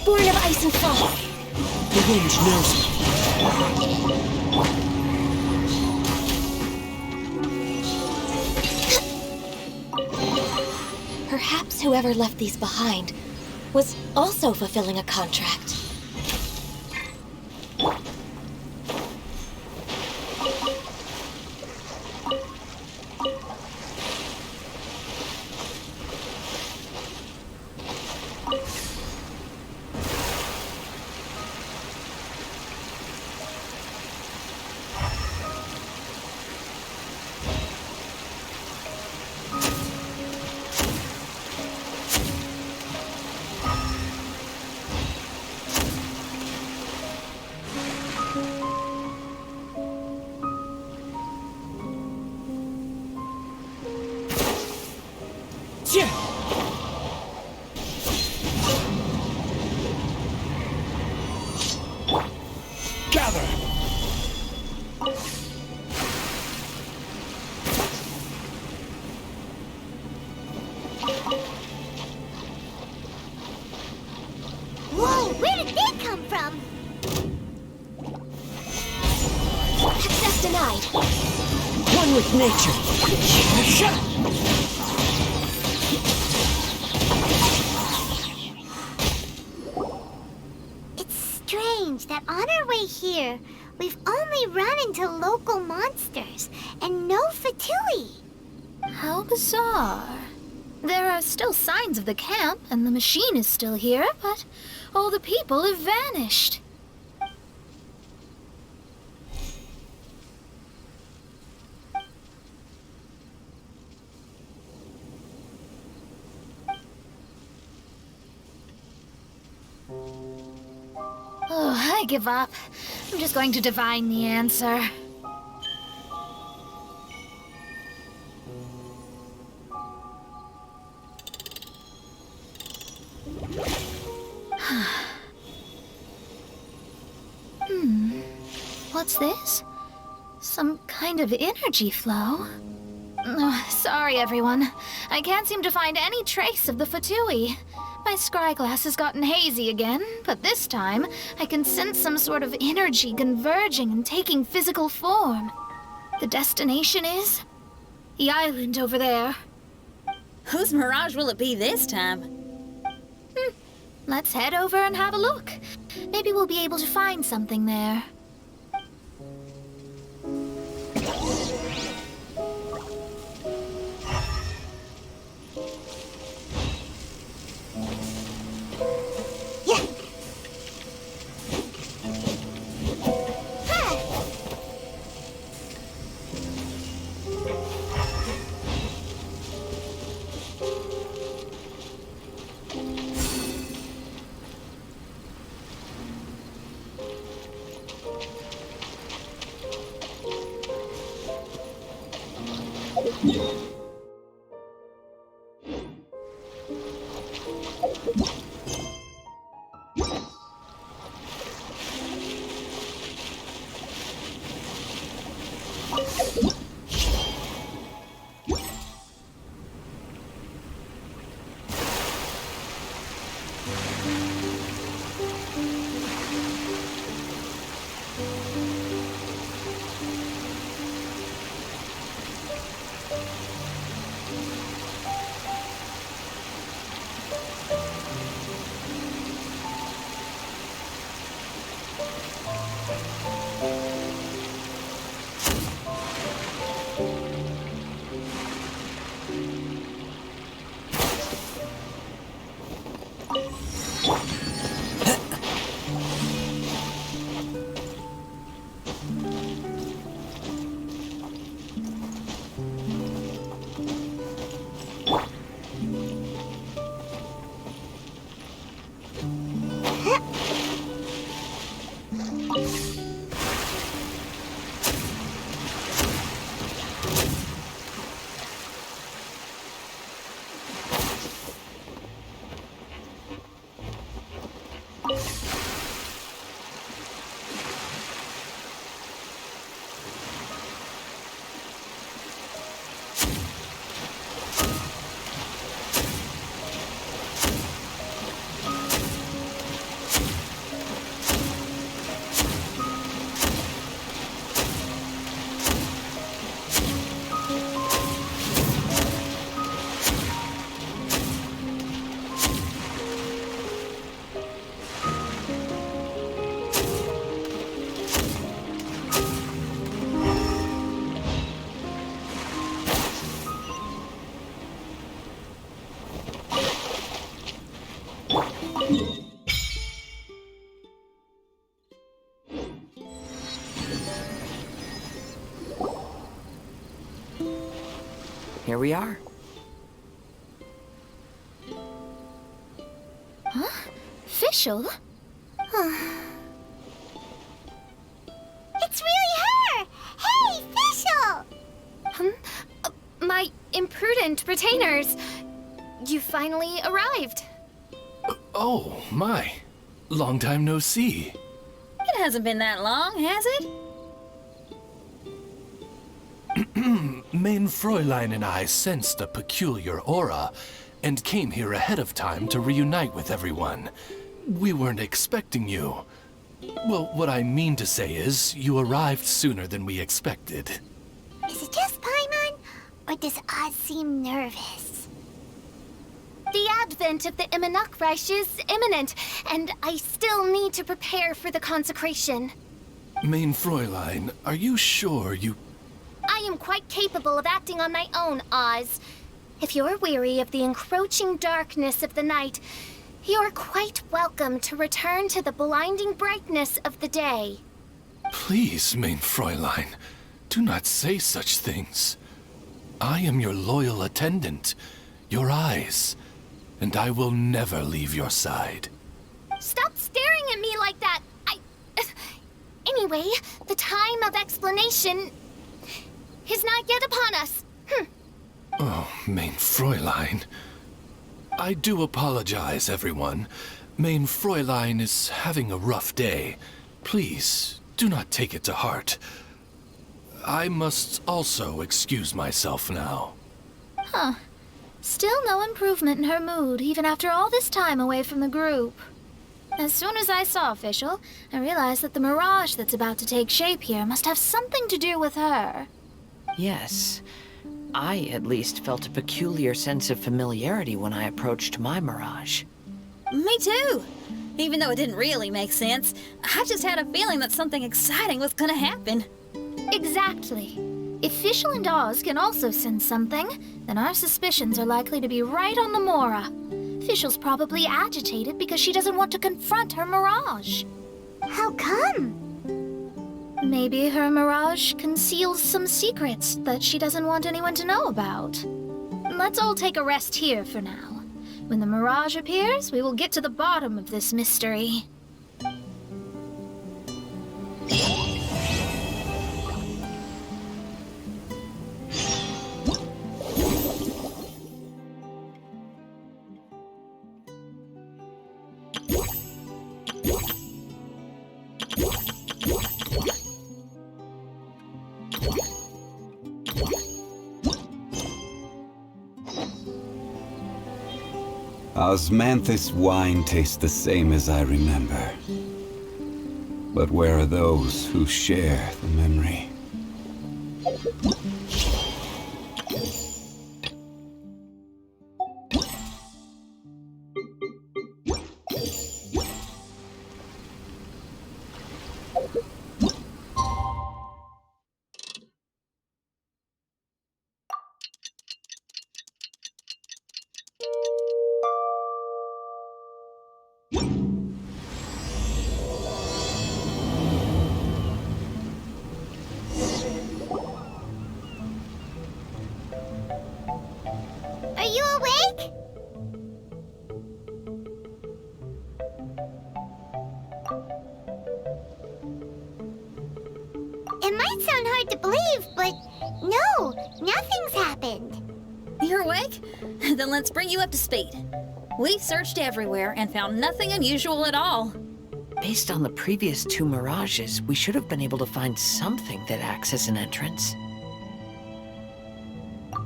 Born of ice and fall. The wind knows me. Perhaps whoever left these behind was also fulfilling a contract. Gather! Whoa, where did they come from? Access denied. One with nature. It's strange that on our way here, we've only run into local monsters and no Fatui. How bizarre. There are still signs of the camp, and the machine is still here, but all the people have vanished. Oh, I give up. I'm just going to divine the answer. What's this? Some kind of energy flow? Oh, sorry, everyone. I can't seem to find any trace of the Fatui. My scryglass has gotten hazy again, but this time I can sense some sort of energy converging and taking physical form. The destination is the island over there. Whose mirage will it be this time? Let's head over and have a look. Maybe we'll be able to find something there. Here we are. Fischl? It's really her! Hey, Fischl! My imprudent retainers. You finally arrived. Oh, my. Long time no see. It hasn't been that long, has it? Main Fräulein and I sensed a peculiar aura and came here ahead of time to reunite with everyone. We weren't expecting you. Well, what I mean to say is, you arrived sooner than we expected. Is it just Paimon? Or does Oz seem nervous? The advent of the Immanakreich is imminent, and I still need to prepare for the consecration. Main Fräulein, are you sure you... I am quite capable of acting on my own, Oz. If you're weary of the encroaching darkness of the night, you're quite welcome to return to the blinding brightness of the day. Please, Main Fräulein, do not say such things. I am your loyal attendant, your eyes, and I will never leave your side. Stop staring at me like that! Anyway, the time of explanation is not yet upon us. Oh, Main Fräulein. I do apologize, everyone. Main Fräulein is having a rough day. Please, do not take it to heart. I must also excuse myself now. Still no improvement in her mood, even after all this time away from the group. As soon as I saw Fischl, I realized that the mirage that's about to take shape here must have something to do with her. Yes. I, at least, felt a peculiar sense of familiarity when I approached my mirage. Me too. Even though it didn't really make sense, I just had a feeling that something exciting was gonna happen. Exactly. If Fischl and Oz can also sense something, then our suspicions are likely to be right on the Mora. Fischl's probably agitated because she doesn't want to confront her mirage. How come? Maybe her mirage conceals some secrets that she doesn't want anyone to know about. Let's all take a rest here for now. When the mirage appears, we will get to the bottom of this mystery. Osmanthus wine tastes the same as I remember. But where are those who share the memory? Are you awake? It might sound hard to believe, but no, nothing's happened. You're awake? Then let's bring you up to speed. We've searched everywhere and found nothing unusual at all. Based on the previous 2 mirages, we should have been able to find something that acts as an entrance.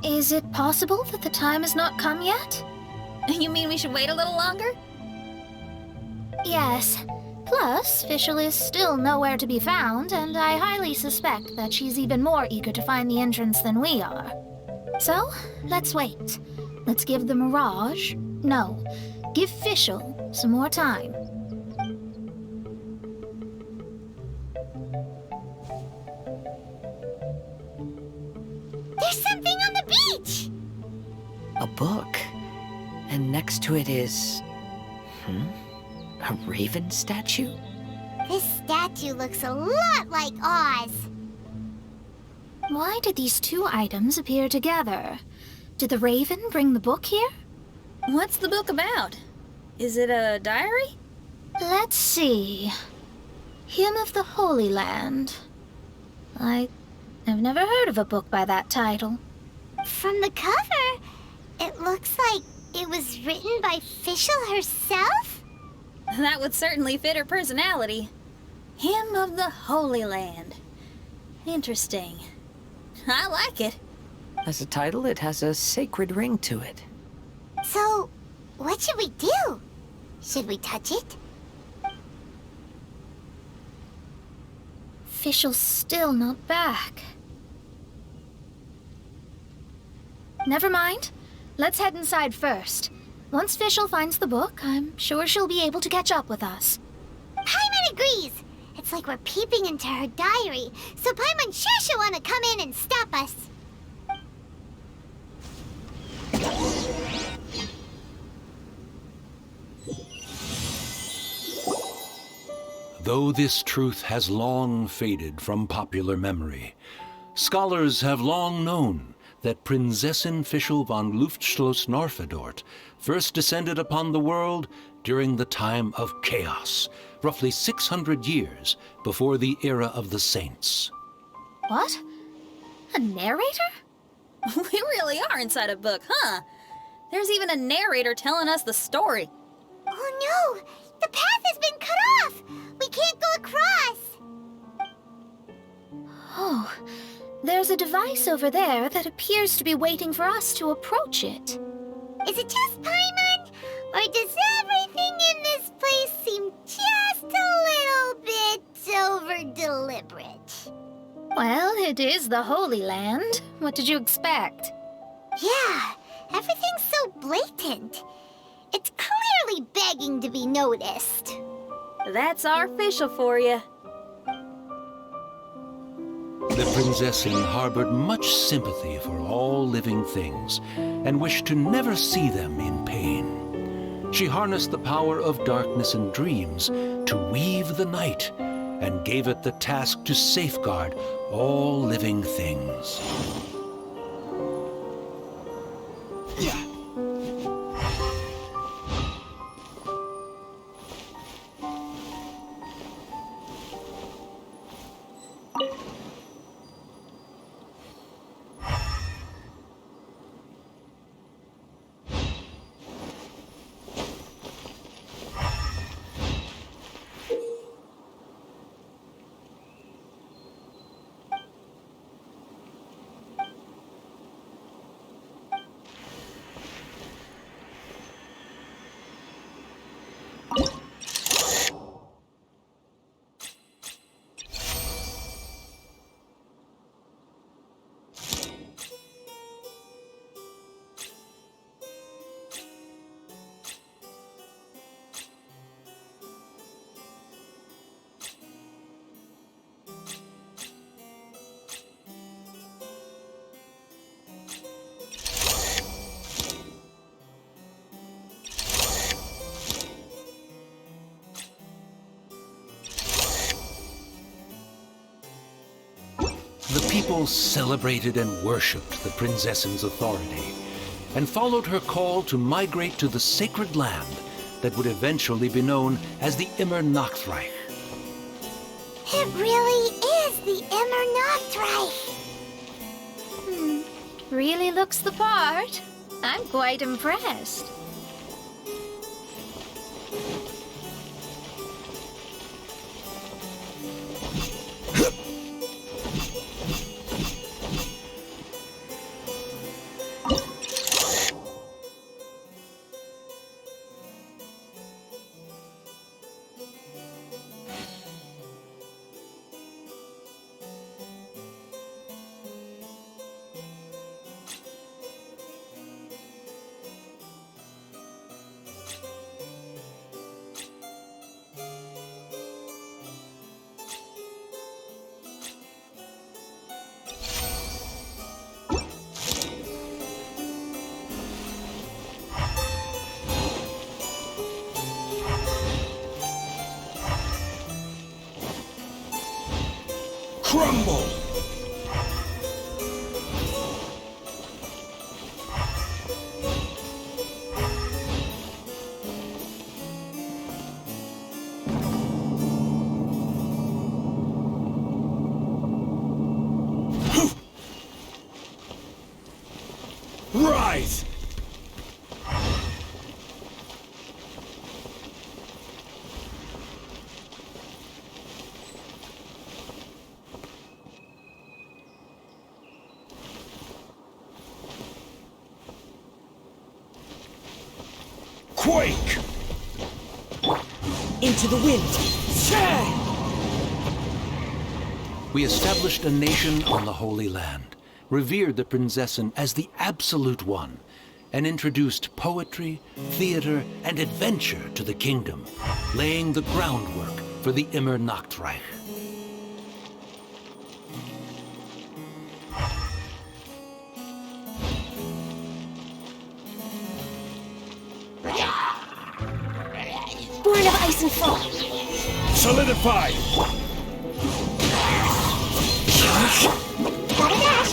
Is it possible that the time has not come yet? You mean we should wait a little longer? Yes. Plus, Fischl is still nowhere to be found, and I highly suspect that she's even more eager to find the entrance than we are. So, let's wait. Let's give the Mirage... No, give Fischl some more time. There's something on the beach! A book. And next to it is... a raven statue? This statue looks a lot like Oz. Why did these 2 items appear together? Did the raven bring the book here? What's the book about? Is it a diary? Let's see. Hymn of the Holy Land. I've never heard of a book by that title. From the cover, it looks like it was written by Fischl herself? That would certainly fit her personality. Hymn of the Holy Land. Interesting. I like it. As a title, it has a sacred ring to it. So, what should we do? Should we touch it? Fischl's still not back. Never mind. Let's head inside first. Once Fischl finds the book, I'm sure she'll be able to catch up with us. Paimon agrees! It's like we're peeping into her diary, so Paimon's sure she'll want to come in and stop us. Though this truth has long faded from popular memory, scholars have long known that Prinzessin Fischl von Luftschloss-Norfedort first descended upon the world during the time of chaos, roughly 600 years before the era of the saints. What? A narrator? We really are inside a book, huh? There's even a narrator telling us the story. Oh no! The path has been cut off! We can't go across! Oh, there's a device over there that appears to be waiting for us to approach it. Is it just Paimon? Or does everything in this place seem just a little bit over-deliberate? Well, it is the Holy Land. What did you expect? Yeah, everything's so blatant. It's clearly begging to be noticed. That's our Fischl for you. The Prinzessin harbored much sympathy for all living things and wished to never see them in pain. She harnessed the power of darkness and dreams to weave the night and gave it the task to safeguard all living things. people celebrated and worshipped the Prinzessin's authority, and followed her call to migrate to the sacred land that would eventually be known as the Immer Nachtreich. It really is the Immer Nachtreich. Really looks the part. I'm quite impressed. Crumble! Rise! Quake! Into the wind! We established a nation on the Holy Land, revered the Prinzessin as the Absolute One, and introduced poetry, theater, and adventure to the kingdom, laying the groundwork for the Immer Nachtreich. Born of ice and foam. Solidify! Gotta dash.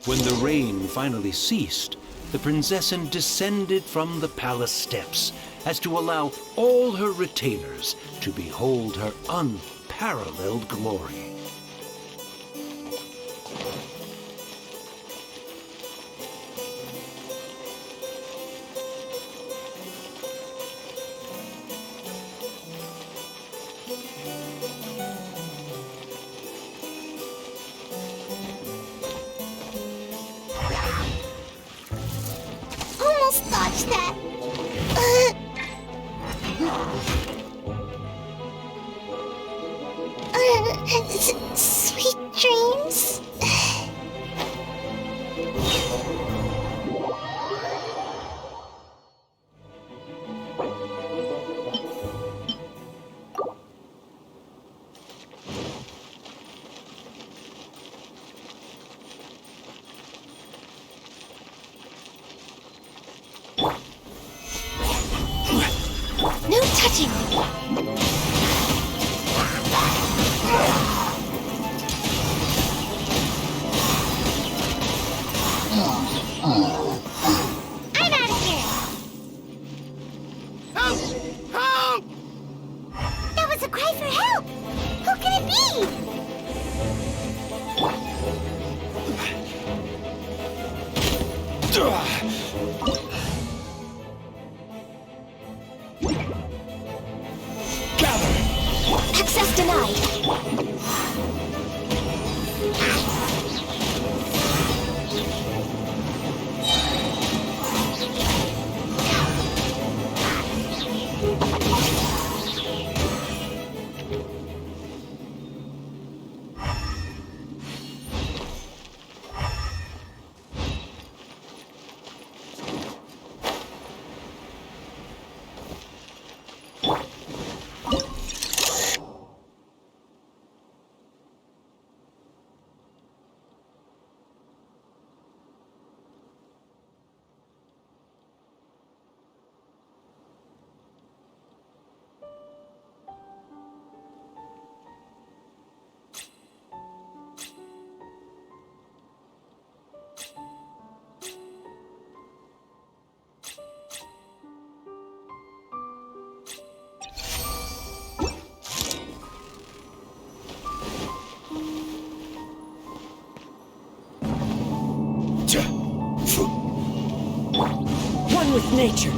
When the rain finally ceased, the Prinzessin descended from the palace steps as to allow all her retainers to behold her unparalleled glory. Almost dodged that. Sweet dreams. No touching. Access denied. One with nature.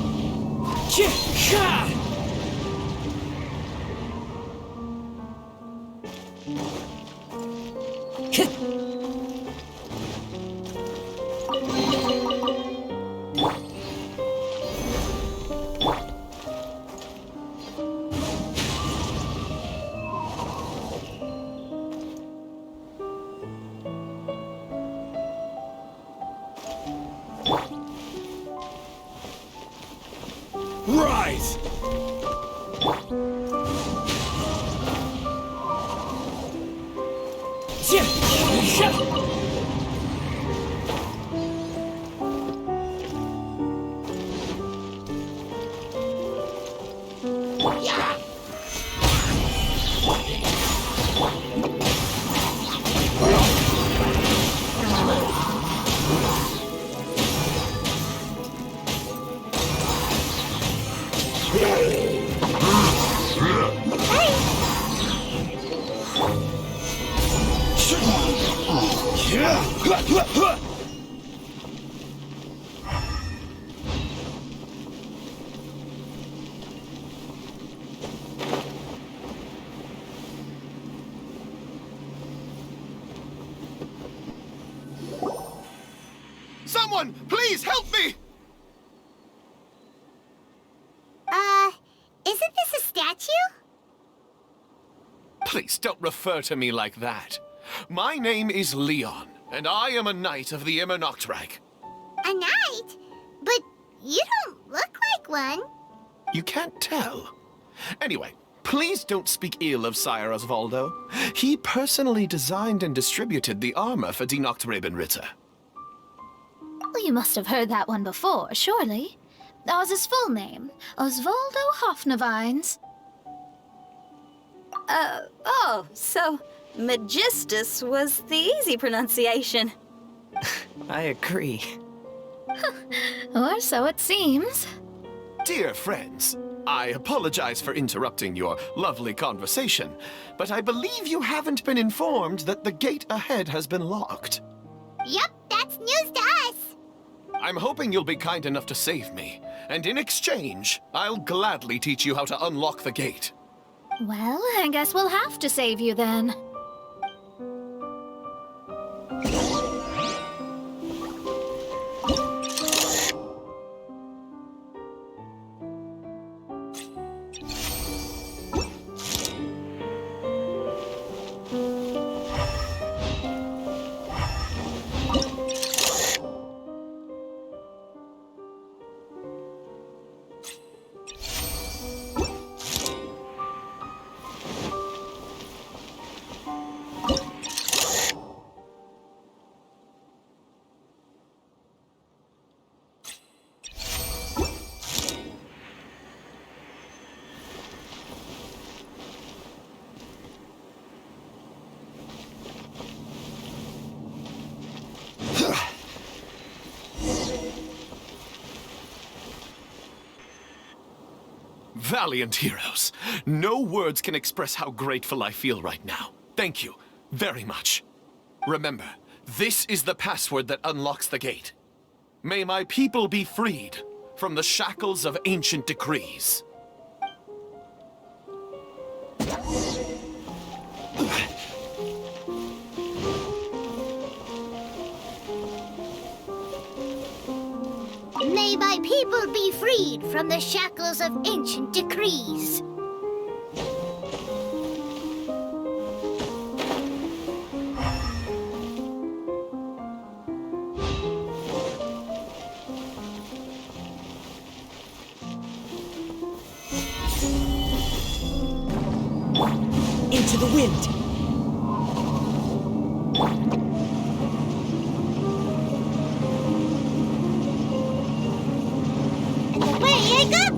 Rise! Someone, please help me! Isn't this a statue? Please don't refer to me like that. My name is Leon, and I am a knight of the Immernachtreich. A knight? But you don't look like one. You can't tell. Anyway, please don't speak ill of Sire Osvaldo. He personally designed and distributed the armor for Die Nachtrebenritter. Well, you must have heard that one before, surely. That was his full name, Osvaldo Hofnevines. Oh, so Magistus was the easy pronunciation. I agree. Or so it seems. Dear friends, I apologize for interrupting your lovely conversation, but I believe you haven't been informed that the gate ahead has been locked. Yep, that's news to us. I'm hoping you'll be kind enough to save me, and in exchange, I'll gladly teach you how to unlock the gate. Well, I guess we'll have to save you then. Valiant heroes. No words can express how grateful I feel right now. Thank you very much. Remember, this is the password that unlocks the gate. May my people be freed from the shackles of ancient decrees. May my people be freed from the shackles of ancient decrees. Into the wind! And away I go!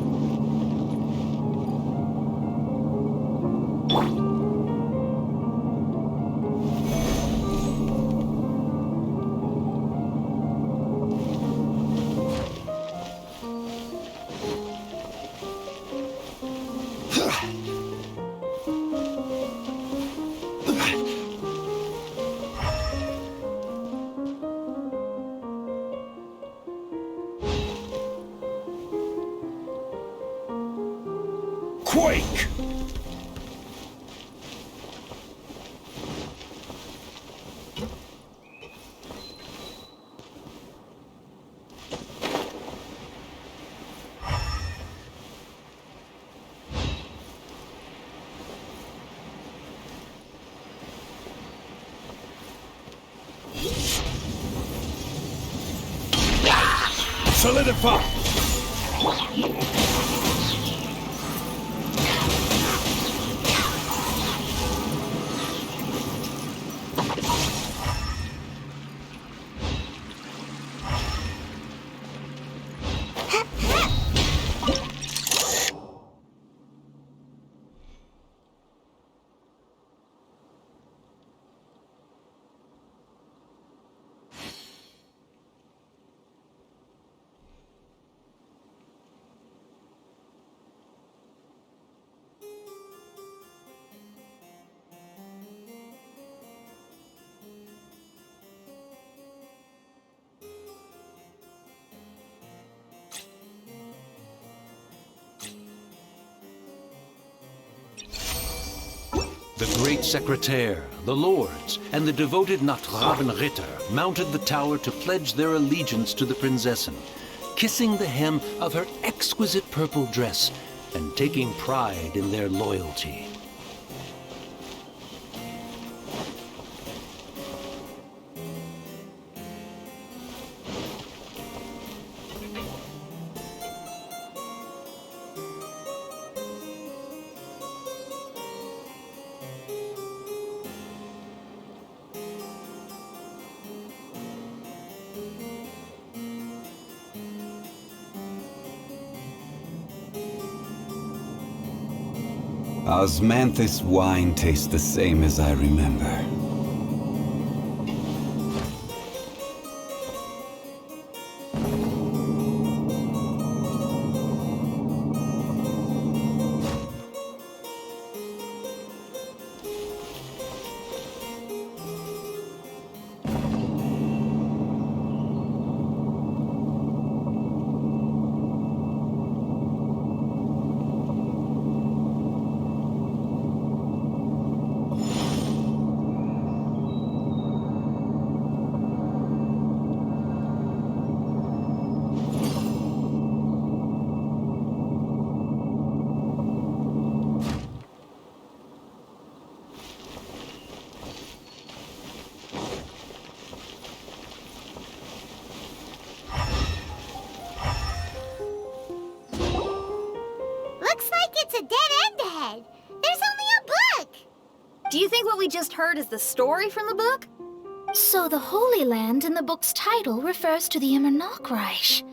Quake! Solidify! The great secretaire, the lords, and the devoted Nachtrabenritter mounted the tower to pledge their allegiance to the Prinzessin, kissing the hem of her exquisite purple dress and taking pride in their loyalty. Osmanthus wine tastes the same as I remember. Do you think what we just heard is the story from the book? So the Holy Land in the book's title refers to the Immernochreich.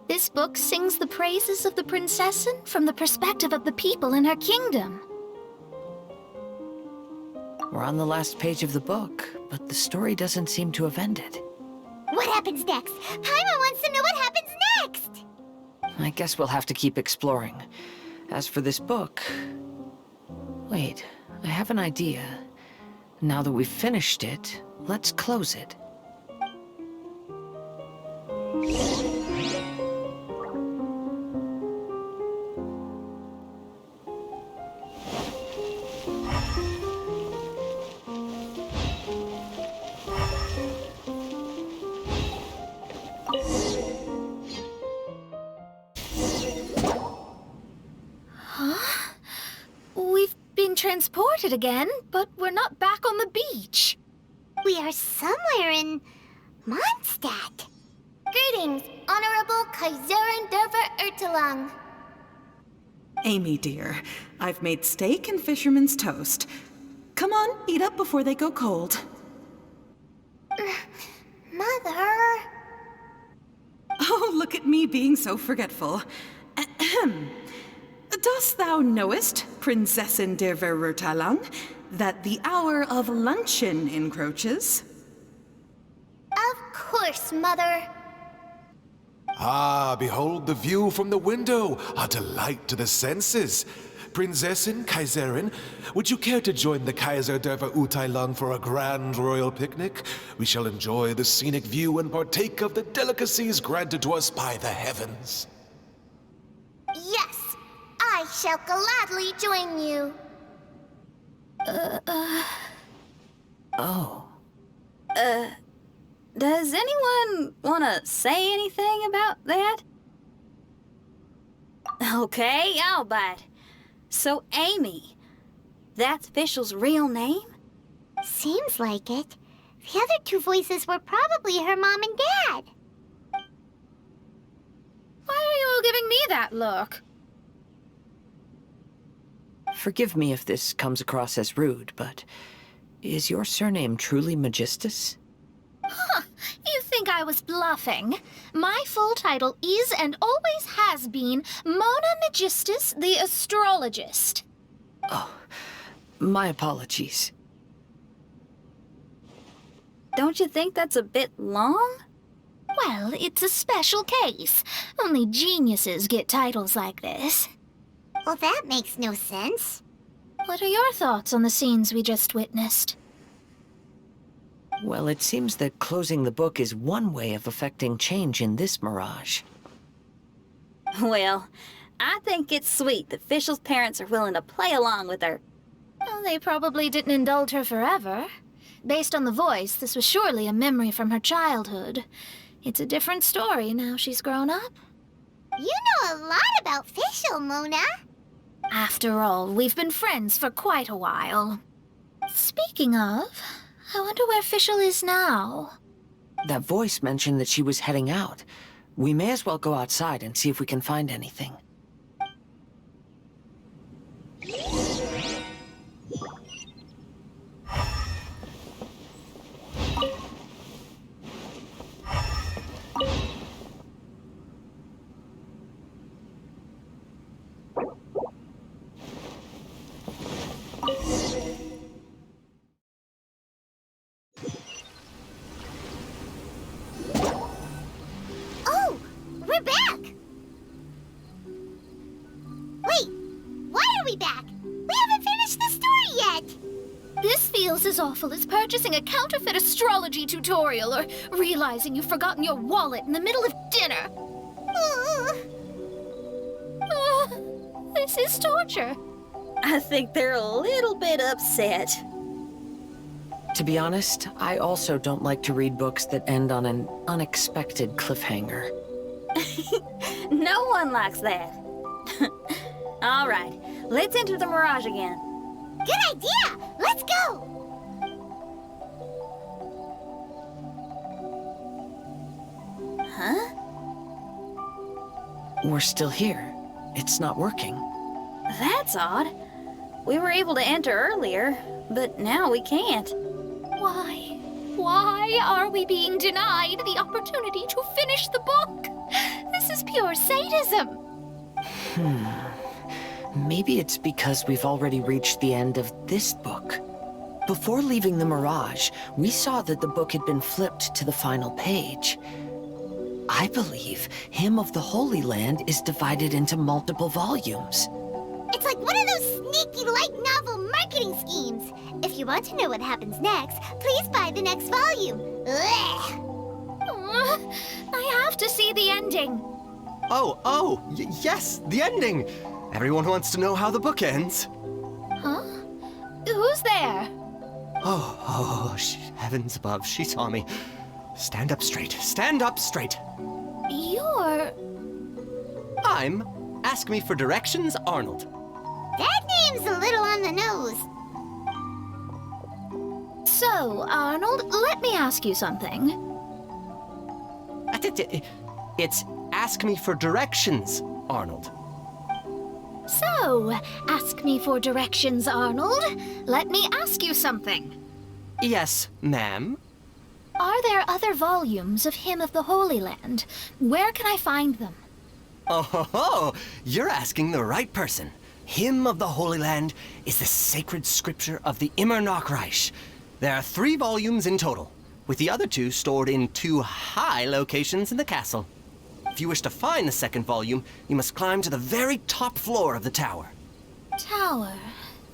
This book sings the praises of the Prinzessin from the perspective of the people in her kingdom. We're on the last page of the book, but the story doesn't seem to have ended. What happens next? Paimon wants to know what happens next! I guess we'll have to keep exploring. As for this book... Wait, I have an idea. Now that we've finished it, let's close it. transported again, but we're not back on the beach. We are somewhere in Mondstadt. Greetings, Honorable Kaiserin Derver Ertelang. Amy, dear, I've made steak and fisherman's toast. Come on, eat up before they go cold. Mother... Oh, look at me being so forgetful. Ahem. Dost thou knowest, Prinzessin der Verurteilung, that the hour of luncheon encroaches? Of course, Mother. Ah, behold the view from the window, a delight to the senses. Prinzessin, Kaiserin, would you care to join the Kaiser der Verurteilung for a grand royal picnic? We shall enjoy the scenic view and partake of the delicacies granted to us by the heavens. Yes, I shall gladly join you. Oh. Does anyone want to say anything about that? Okay, I'll bite. So, Amy, that's Fischl's real name? Seems like it. The other two voices were probably her mom and dad. Why are you all giving me that look? Forgive me if this comes across as rude, but is your surname truly Magistus? Huh, you think I was bluffing? My full title is and always has been Mona Magistus the Astrologist. Oh, my apologies. Don't you think that's a bit long? Well, it's a special case. Only geniuses get titles like this. Well, that makes no sense. What are your thoughts on the scenes we just witnessed? Well, it seems that closing the book is one way of affecting change in this Mirage. Well, I think it's sweet that Fischl's parents are willing to play along with her. Well, they probably didn't indulge her forever. Based on the voice, this was surely a memory from her childhood. It's a different story now she's grown up. You know a lot about Fischl, Mona. After all, we've been friends for quite a while. Speaking of, I wonder where Fischl is now. That voice mentioned that she was heading out. We may as well go outside and see if we can find anything. Oh, we're back! Wait, why are we back? We haven't finished the story yet! This feels as awful as purchasing a counterfeit astrology tutorial or realizing you've forgotten your wallet in the middle of dinner. This is torture. I think they're a little bit upset. To be honest, I also don't like to read books that end on an unexpected cliffhanger. No one likes that. All right, let's enter the Mirage again. Good idea! Let's go! Huh? We're still here. It's not working. That's odd. We were able to enter earlier, but now we can't. Why? Why are we being denied the opportunity to finish the book? This is pure sadism. Maybe it's because we've already reached the end of this book. Before leaving the Mirage, we saw that the book had been flipped to the final page. I believe Hymn of the Holy Land is divided into multiple volumes. It's like one of those sneaky light novel marketing schemes. If you want to know what happens next, please buy the next volume. I have to see the ending. Yes, the ending. Everyone wants to know how the book ends. Huh? Who's there? Heavens above, she saw me. Stand up straight, stand up straight. You're... I'm Ask Me for Directions, Arnold. That seems a little on the nose. So, Arnold, let me ask you something. It's ask me for directions, Arnold. So, ask me for directions, Arnold. Let me ask you something. Yes, ma'am. Are there other volumes of Hymn of the Holy Land? Where can I find them? Oh, you're asking the right person. Hymn of the Holy Land is the sacred scripture of the Reich. There are 3 volumes in total, with the other 2 stored in 2 high locations in the castle. If you wish to find the second volume, you must climb to the very top floor of the tower. Tower?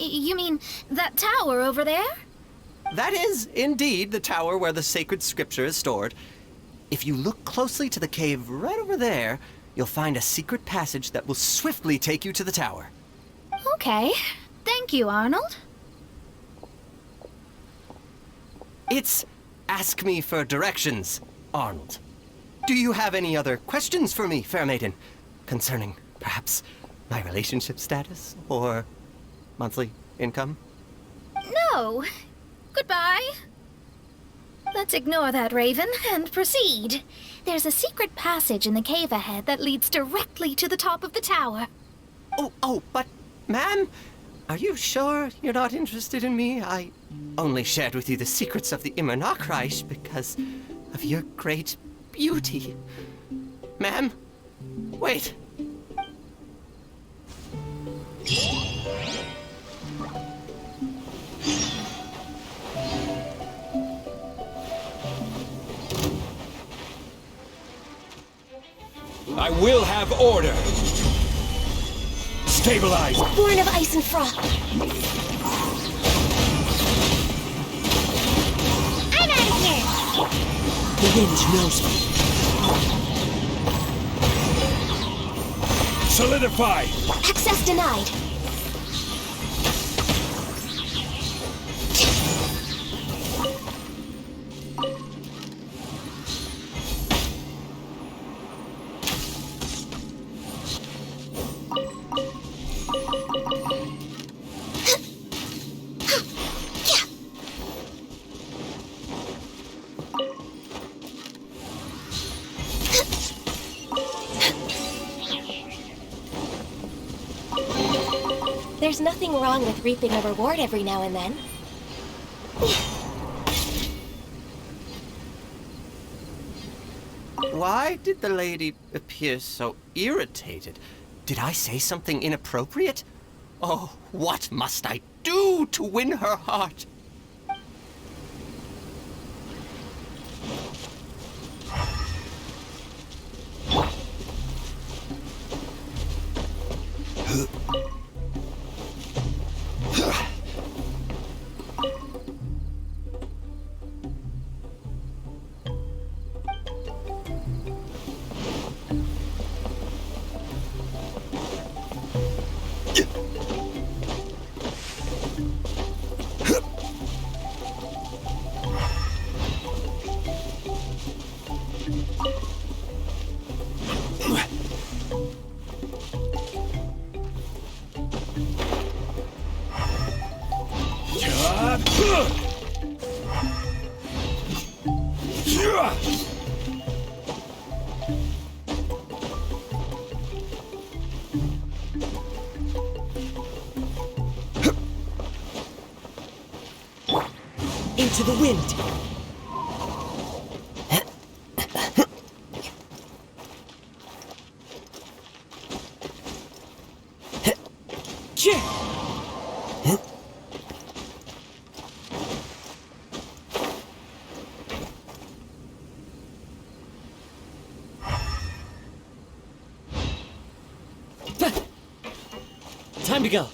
You mean that tower over there? That is, indeed, the tower where the sacred scripture is stored. If you look closely to the cave right over there, you'll find a secret passage that will swiftly take you to the tower. Okay. Thank you, Arnold. It's ask me for directions, Arnold. Do you have any other questions for me, fair maiden? Concerning, perhaps, my relationship status or monthly income? No. Goodbye. Let's ignore that, Raven, and proceed. There's a secret passage in the cave ahead that leads directly to the top of the tower. But, ma'am, are you sure you're not interested in me? I only shared with you the secrets of the Reich because of your great beauty. Ma'am, wait. I will have order. Stabilize. Born of ice and frost. I'm out of here! The wind knows me. Solidify. Access denied. There's nothing wrong with reaping a reward every now and then. Why did the lady appear so irritated? Did I say something inappropriate? Oh, what must I do to win her heart? Into the wind. Time to go.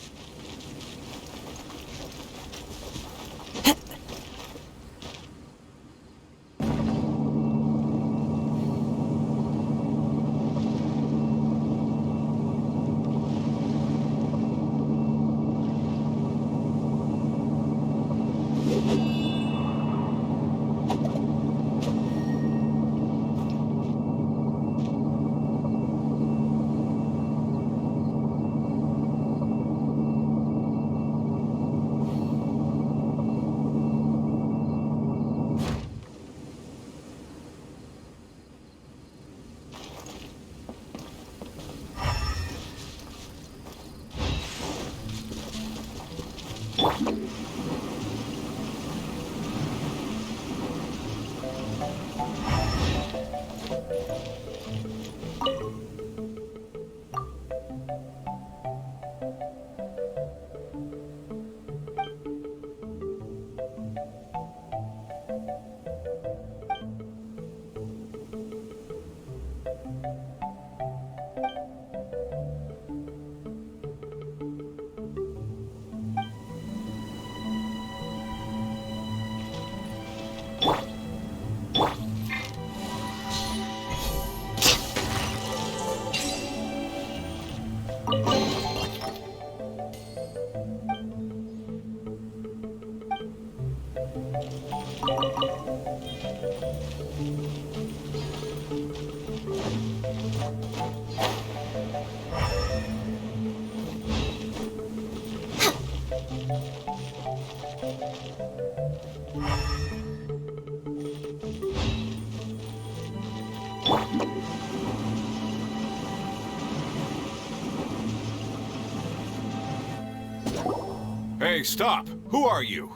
Hey, stop! Who are you?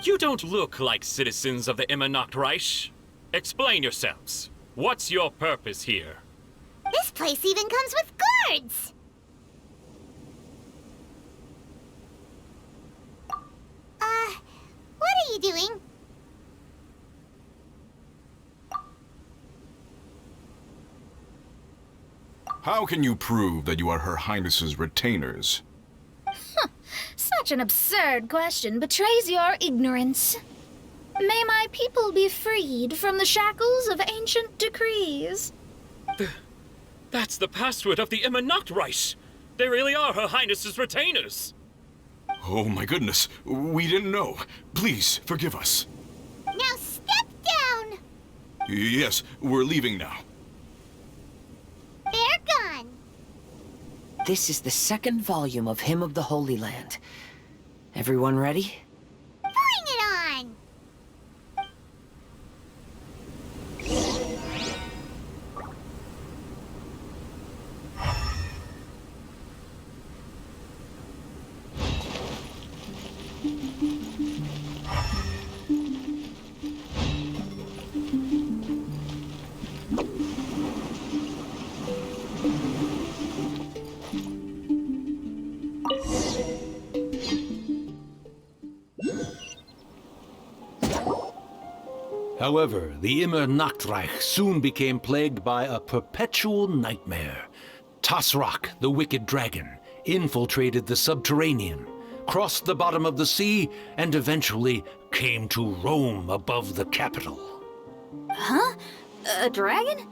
You don't look like citizens of the Immernachtreich. Explain yourselves. What's your purpose here? This place even comes with guards! What are you doing? How can you prove that you are Her Highness's retainers? Such an absurd question betrays your ignorance. May my people be freed from the shackles of ancient decrees. That's the password of the Immernachtreich. They really are Her Highness's retainers. Oh my goodness, we didn't know. Please, forgive us. Now step down! Yes, we're leaving now. They're gone. This is the second volume of Hymn of the Holy Land. Everyone ready? Bring it on! However, the Immernachtreich soon became plagued by a perpetual nightmare. Tasrak, the wicked dragon, infiltrated the subterranean, crossed the bottom of the sea, and eventually came to roam above the capital. Huh? A dragon?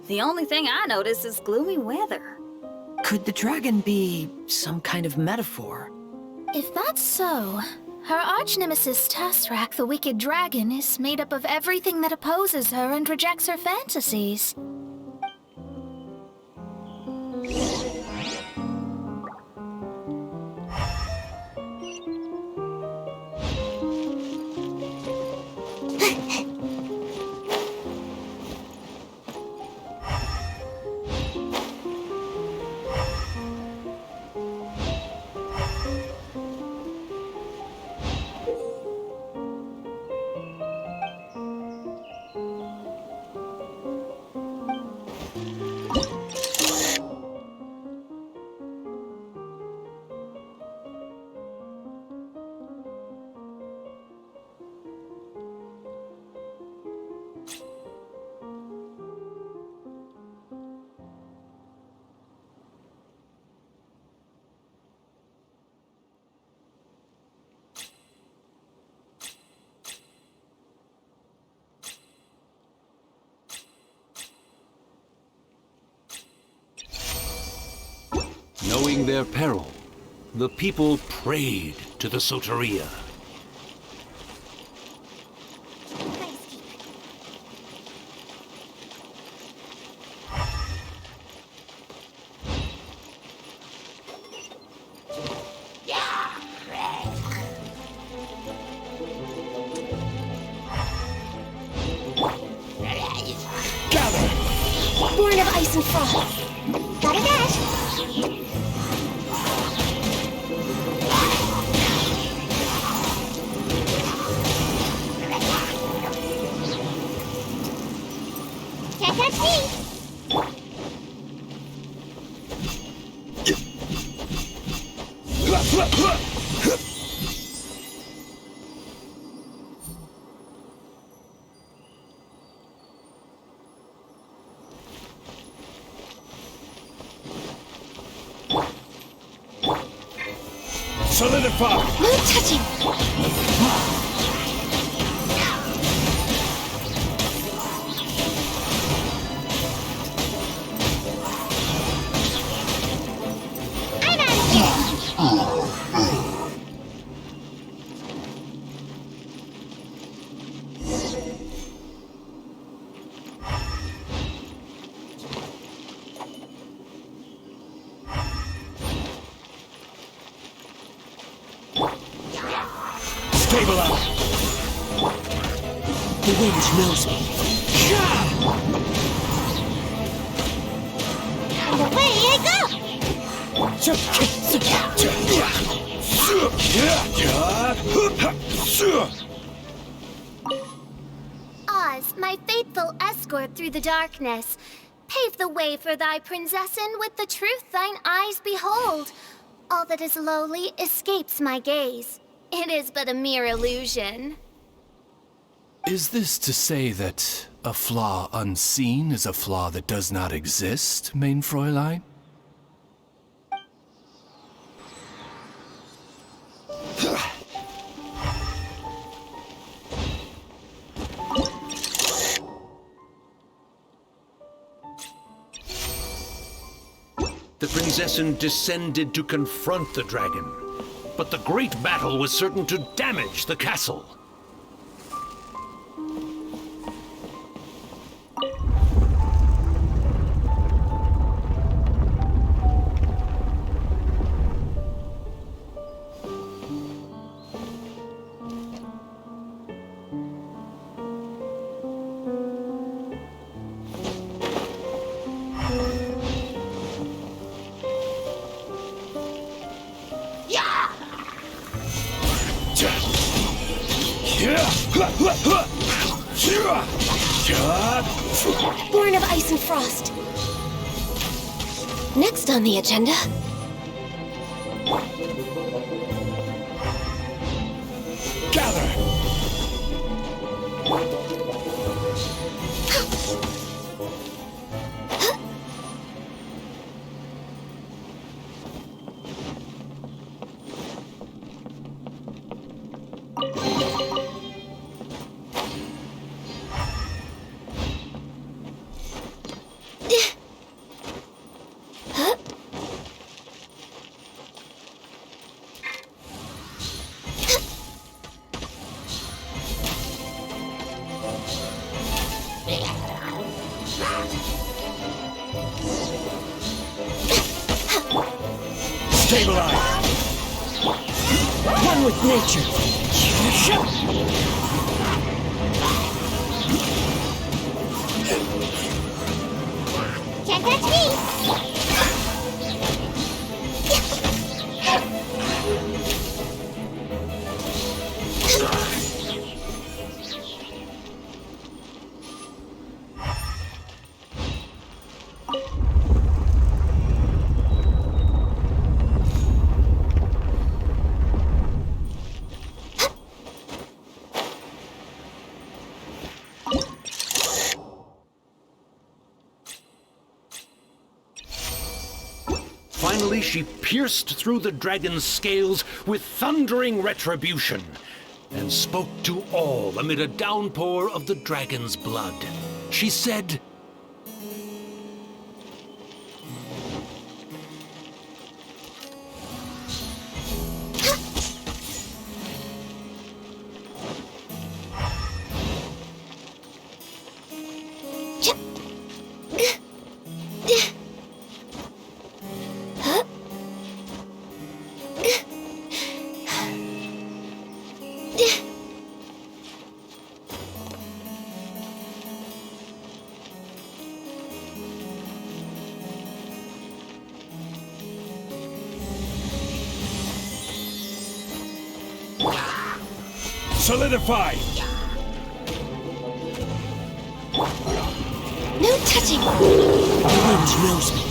The only thing I notice is gloomy weather. Could the dragon be some kind of metaphor? If that's so, her arch-nemesis Tasrak, the wicked dragon, is made up of everything that opposes her and rejects her fantasies. Knowing their peril, the people prayed to the Soteria. Born of ice and frost. Got a dash. Can't catch me! Solidify! No touching! I'm out of here! Stabilize! The wind knows me. And away I go! Oz, my faithful escort through the darkness, pave the way for thy princessen with the truth thine eyes behold. All that is lowly escapes my gaze. It is but a mere illusion. Is this to say that a flaw unseen is a flaw that does not exist, mein Fräulein? The princessen descended to confront the dragon, but the great battle was certain to damage the castle. Born of ice and frost. Next on the agenda. Gather! Stabilize! One with nature! Can't catch me! Finally, she pierced through the dragon's scales with thundering retribution and spoke to all amid a downpour of the dragon's blood. She said, Solidify! No touching. Wind knows me.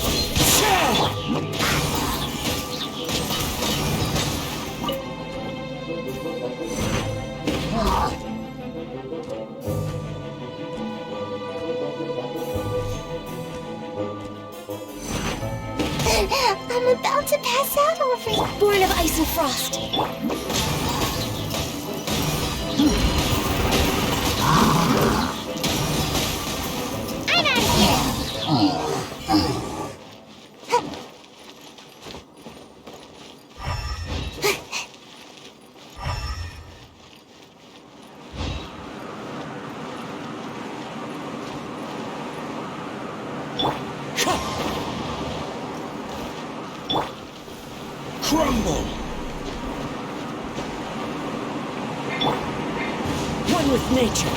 I'm about to pass out over here. Born of ice and frost. I'm out of here. Crumble! One with nature.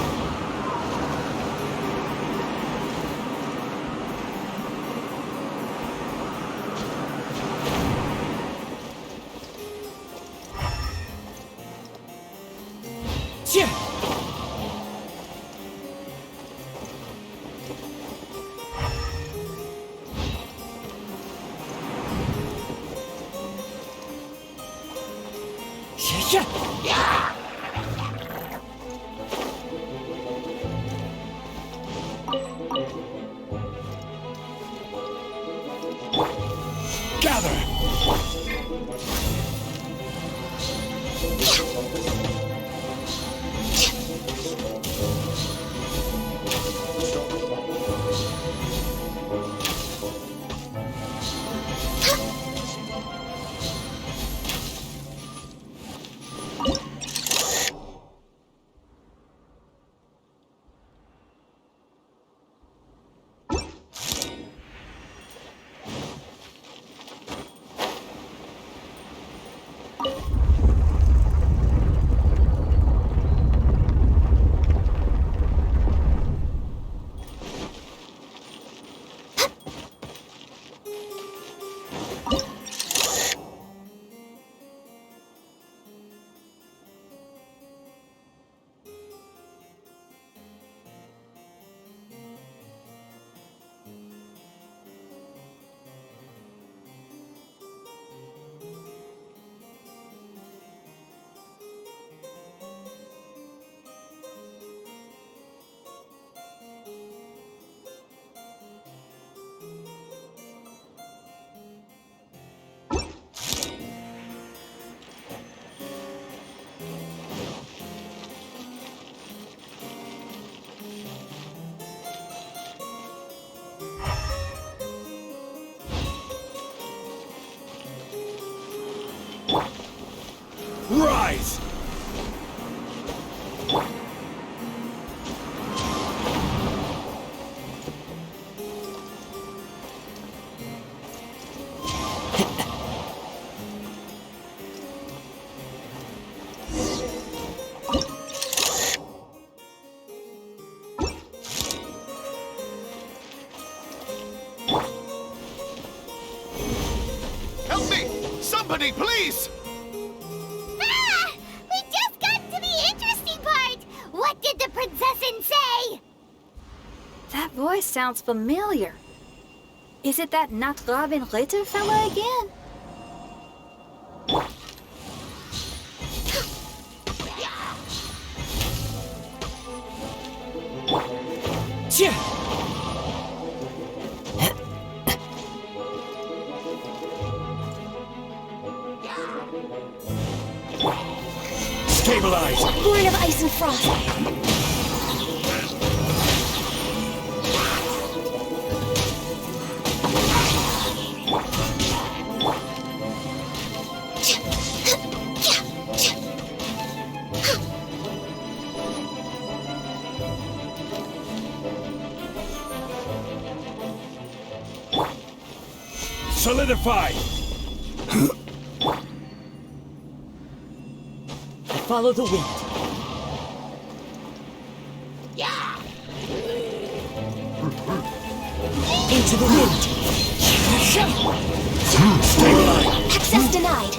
Rise! Help me! Somebody, please! Ah! We just got to the interesting part! What did the princessin say? That voice sounds familiar. Is it that Not Robin Ritter fella again? Stabilize! Born of ice and frost. Solidify! Follow the wind. Into the wind. Stabilize. Access denied.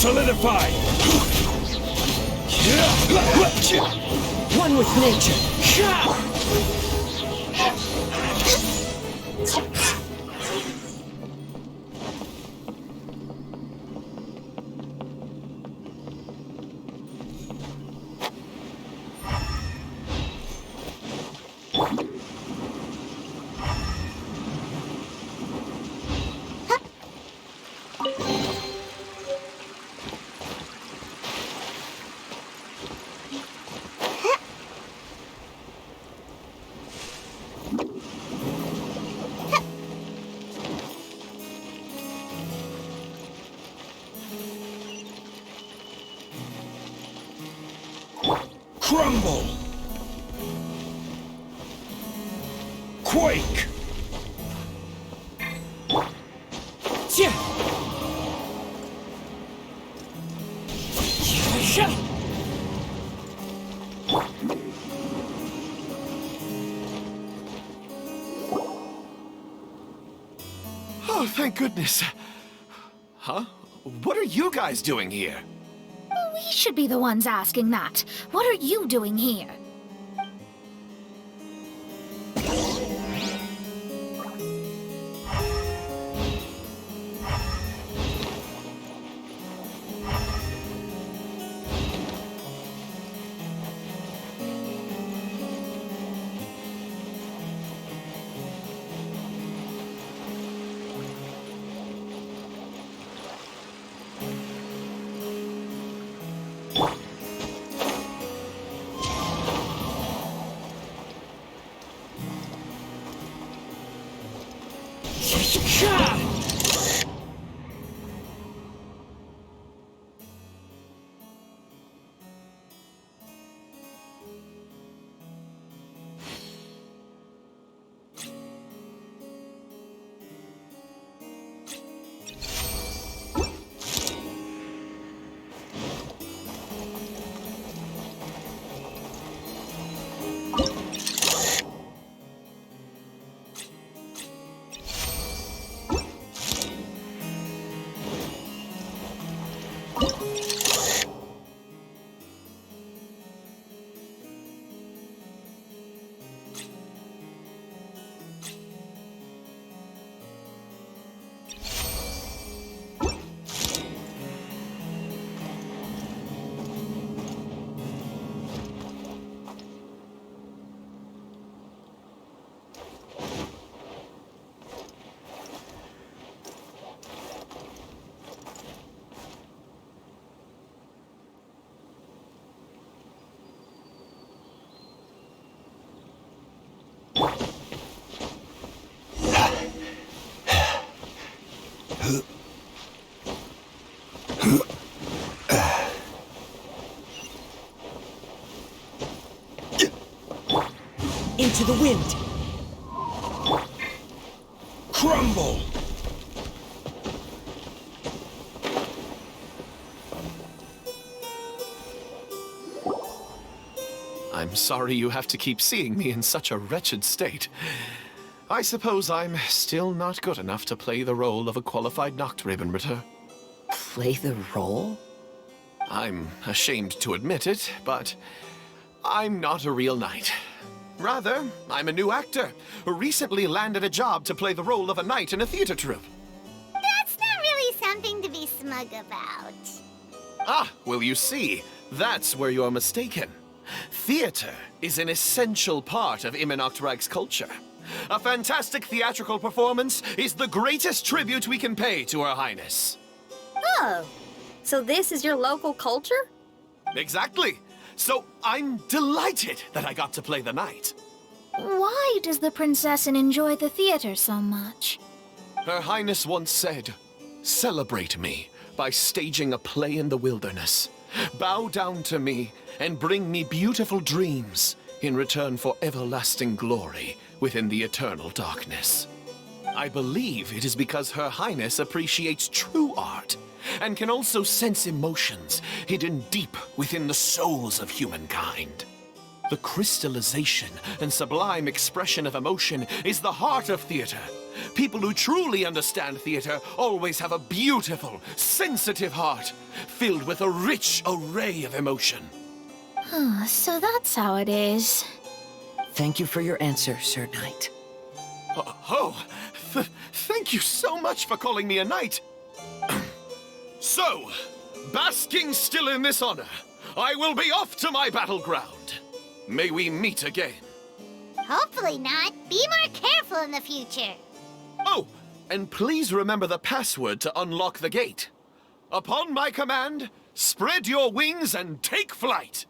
Solidify! One with nature. Crumble! Quake! Oh, thank goodness. Huh? What are you guys doing here? We should be the ones asking that. What are you doing here? Into the wind! Crumble! I'm sorry you have to keep seeing me in such a wretched state. I suppose I'm still not good enough to play the role of a qualified Nachtrebenritter. Play the role? I'm ashamed to admit it, but I'm not a real knight. Rather, I'm a new actor who recently landed a job to play the role of a knight in a theater troupe. That's not really something to be smug about. Ah, well, you see, that's where you're mistaken. Theater is an essential part of Immernachtreich's culture. A fantastic theatrical performance is the greatest tribute we can pay to Her Highness. Oh, so this is your local culture? Exactly. So I'm delighted that I got to play the knight. Why does the Prinzessin enjoy the theater so much? Her Highness once said, "Celebrate me by staging a play in the wilderness. Bow down to me and bring me beautiful dreams in return for everlasting glory within the eternal darkness." I believe it is because Her Highness appreciates true art and can also sense emotions hidden deep within the souls of humankind. The crystallization and sublime expression of emotion is the heart of theater. People who truly understand theater always have a beautiful, sensitive heart, filled with a rich array of emotion. So that's how it is. Thank you for your answer, Sir Knight. Thank you so much for calling me a knight. So, basking still in this honor, I will be off to my battleground. May we meet again. Hopefully not. Be more careful in the future. Oh, and please remember the password to unlock the gate. Upon my command, spread your wings and take flight.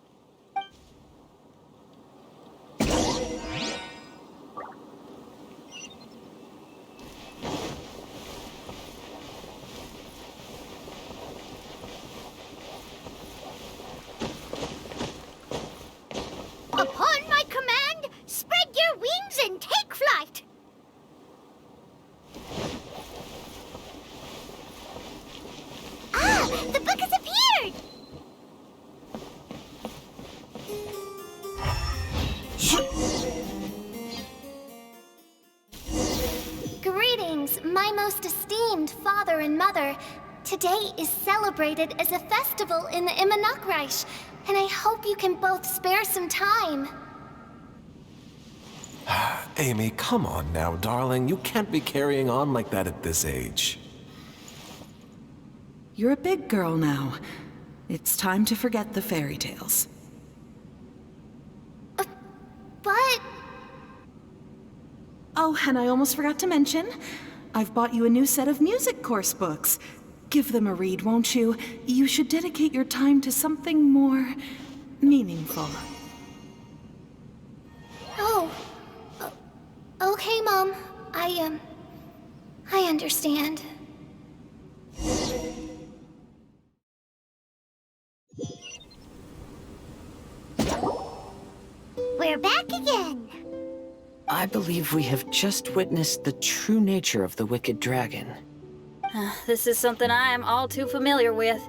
Upon my command, spread your wings and take flight. Ah, the book has appeared! Greetings, my most esteemed father and mother. Today is celebrated as a festival in the Immernachtreich, and I hope you can both spare some time. Amy, come on now, darling. You can't be carrying on like that at this age. You're a big girl now. It's time to forget the fairy tales. But... Oh, and I almost forgot to mention, I've bought you a new set of music course books. Give them a read, won't you? You should dedicate your time to something more meaningful. Oh. Okay, Mom. I understand. We're back again. I believe we have just witnessed the true nature of the wicked dragon. This is something I am all too familiar with.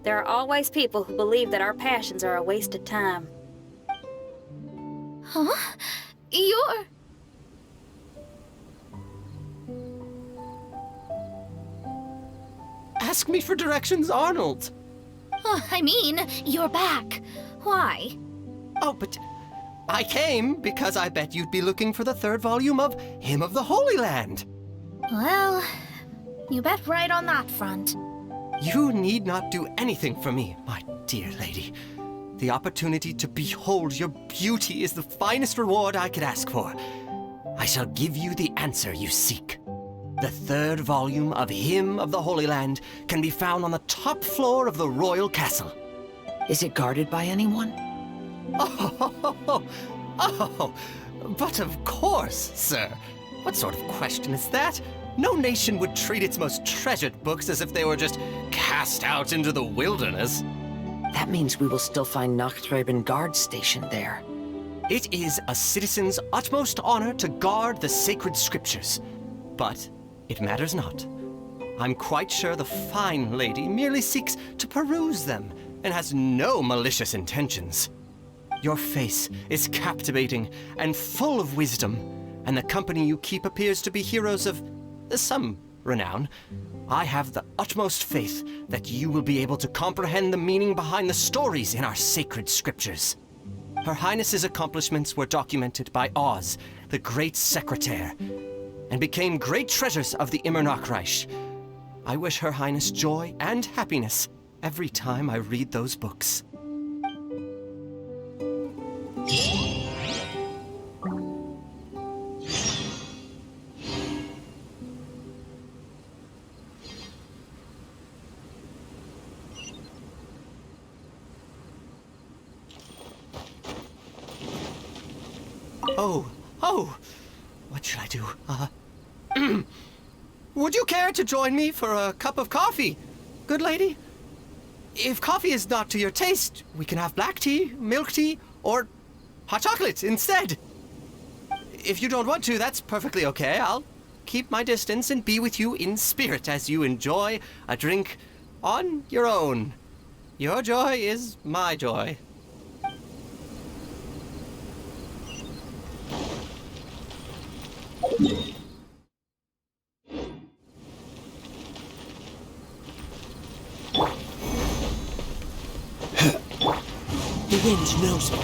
There are always people who believe that our passions are a waste of time. Huh? You're... Ask me for directions, Arnold. I mean, you're back. Why? Oh, but I came because I bet you'd be looking for the third volume of Hymn of the Holy Land. Well, you bet right on that front. You need not do anything for me, my dear lady. The opportunity to behold your beauty is the finest reward I could ask for. I shall give you the answer you seek. The third volume of Hymn of the Holy Land can be found on the top floor of the royal castle. Is it guarded by anyone? Oh, but of course, sir. What sort of question is that? No nation would treat its most treasured books as if they were just cast out into the wilderness. That means we will still find Nachtreiben guard stationed there. It is a citizen's utmost honor to guard the sacred scriptures. But it matters not. I'm quite sure the fine lady merely seeks to peruse them and has no malicious intentions. Your face is captivating and full of wisdom, and the company you keep appears to be heroes of some renown. I have the utmost faith that you will be able to comprehend the meaning behind the stories in our sacred scriptures. Her Highness's accomplishments were documented by Oz, the great secretaire, and became great treasures of the Immernachtreich. I wish Her Highness joy and happiness every time I read those books. Oh, what should I do? Would you care to join me for a cup of coffee, good lady? If coffee is not to your taste, we can have black tea, milk tea, or hot chocolate instead. If you don't want to, that's perfectly okay. I'll keep my distance and be with you in spirit as you enjoy a drink on your own. Your joy is my joy. The wind knows me.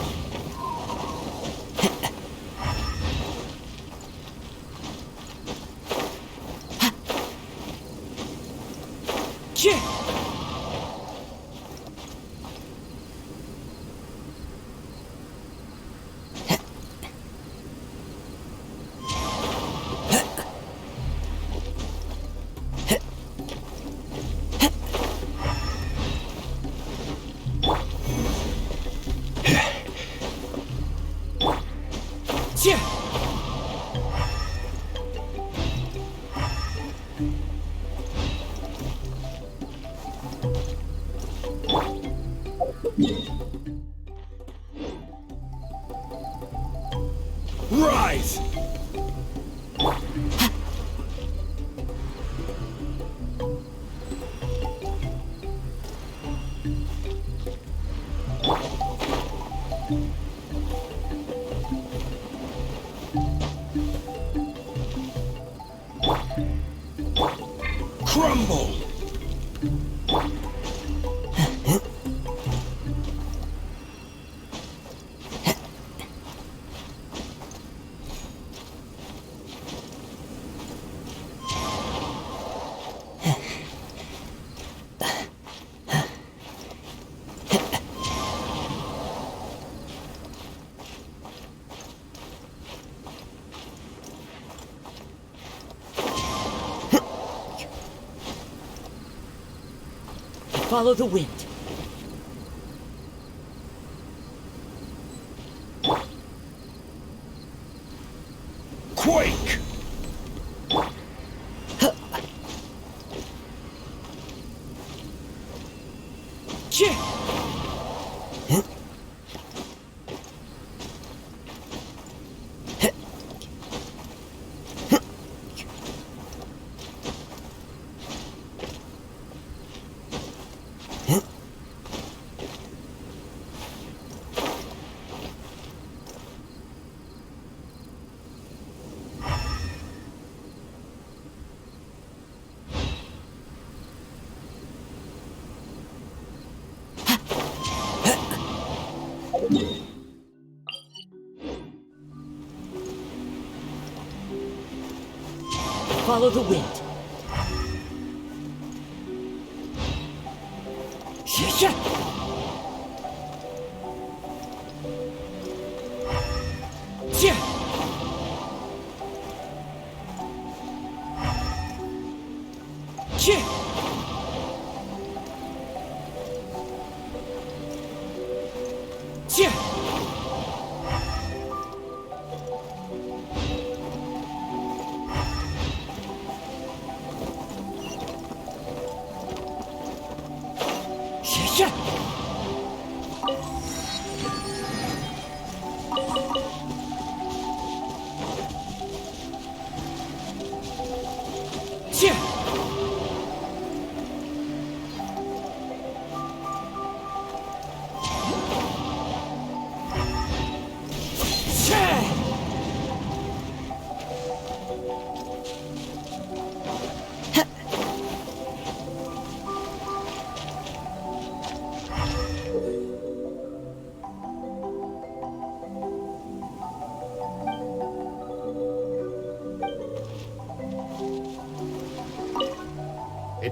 Rise! Crumble! Follow the wind. Quake! Follow the wind.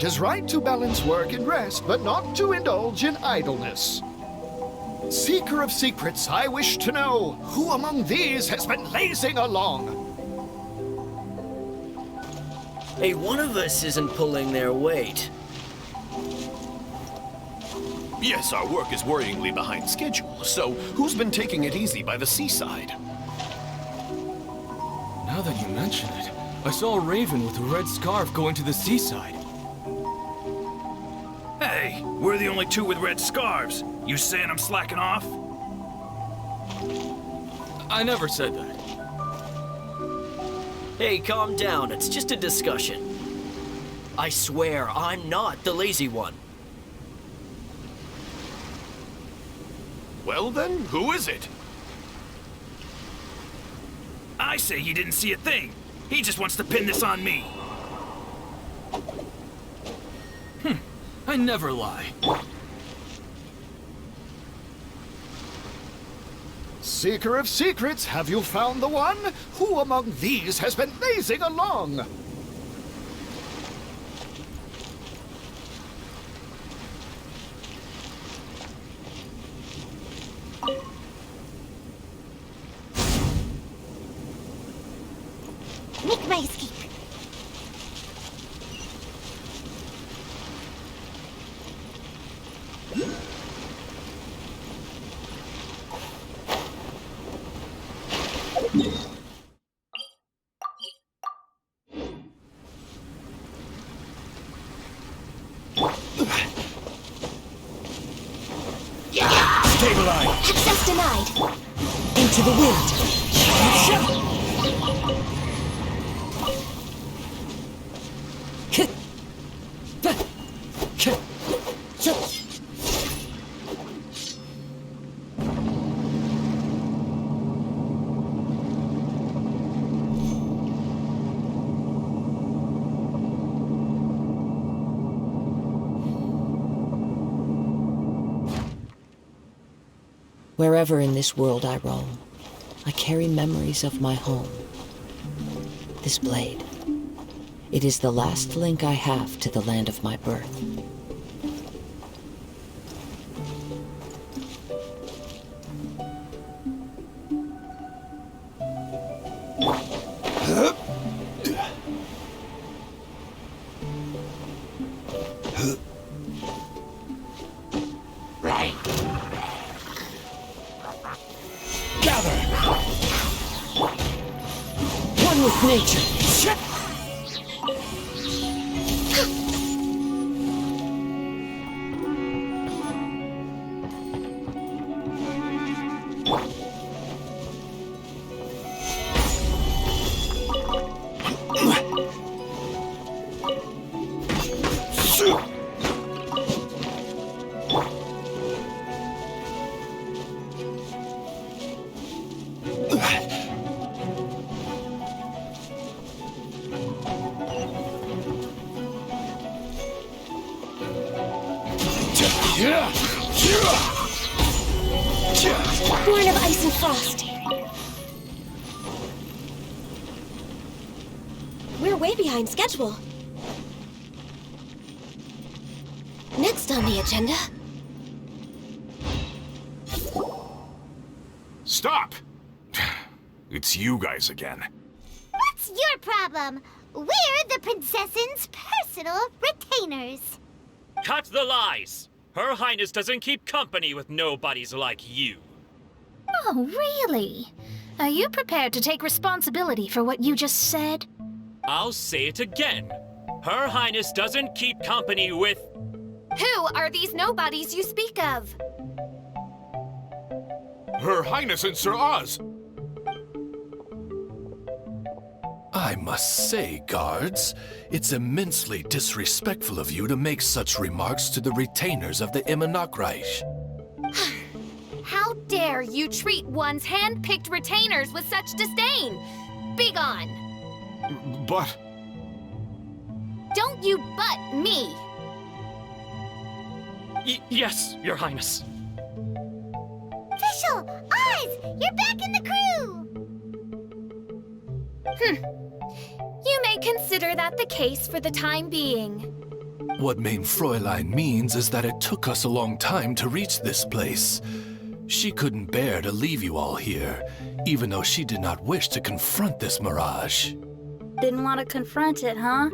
It is right to balance work and rest, but not to indulge in idleness. Seeker of secrets, I wish to know, who among these has been lazing along? Hey, one of us isn't pulling their weight. Yes, our work is worryingly behind schedule, so who's been taking it easy by the seaside? Now that you mention it, I saw a raven with a red scarf going to the seaside. Hey, we're the only two with red scarves. You saying I'm slacking off? I never said that. Hey, calm down. It's just a discussion. I swear, I'm not the lazy one. Well then, who is it? I say he didn't see a thing. He just wants to pin this on me. I never lie. Seeker of secrets, have you found the one? Who among these has been lazing along? Make my escape. Stabilize. Access denied. Into the wind. Wherever in this world I roam, I carry memories of my home. This blade, it is the last link I have to the land of my birth. One with nature. Born of ice and frost. We're way behind schedule. Next on the agenda. Stop! It's you guys again. What's your problem? We're the princess's personal retainers. Cut the lies! Her Highness doesn't keep company with nobodies like you. Oh, really? Are you prepared to take responsibility for what you just said? I'll say it again. Her Highness doesn't keep company with... Who are these nobodies you speak of? Her Highness and Sir Oz. I must say, guards, it's immensely disrespectful of you to make such remarks to the retainers of the Immernachtreich. How dare you treat one's hand-picked retainers with such disdain? Begone! But... Don't you butt me! Yes, Your Highness. Fischl! Oz! You're back in the crew! You may consider that the case for the time being. What Mein Fräulein means is that it took us a long time to reach this place. She couldn't bear to leave you all here, even though she did not wish to confront this mirage. Didn't want to confront it, huh?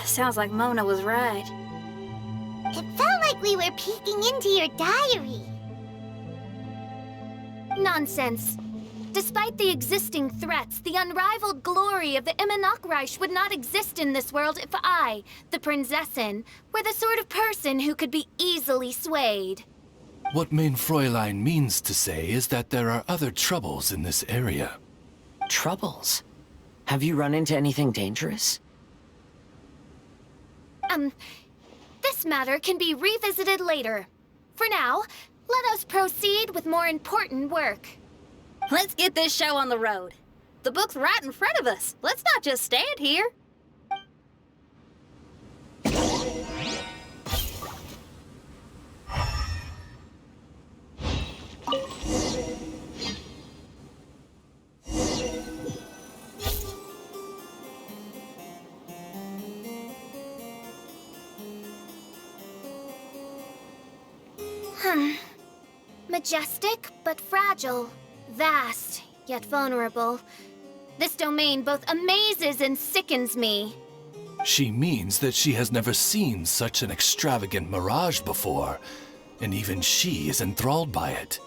Sounds like Mona was right. It felt like we were peeking into your diary. Nonsense. Despite the existing threats, the unrivaled glory of the Immernachtreich would not exist in this world if I, the Prinzessin, were the sort of person who could be easily swayed. What Mein Fräulein means to say is that there are other troubles in this area. Troubles? Have you run into anything dangerous? This matter can be revisited later. For now, let us proceed with more important work. Let's get this show on the road. The book's right in front of us. Let's not just stand here. Majestic, but fragile. Vast, yet vulnerable. This domain both amazes and sickens me. She means that she has never seen such an extravagant mirage before, and even she is enthralled by it.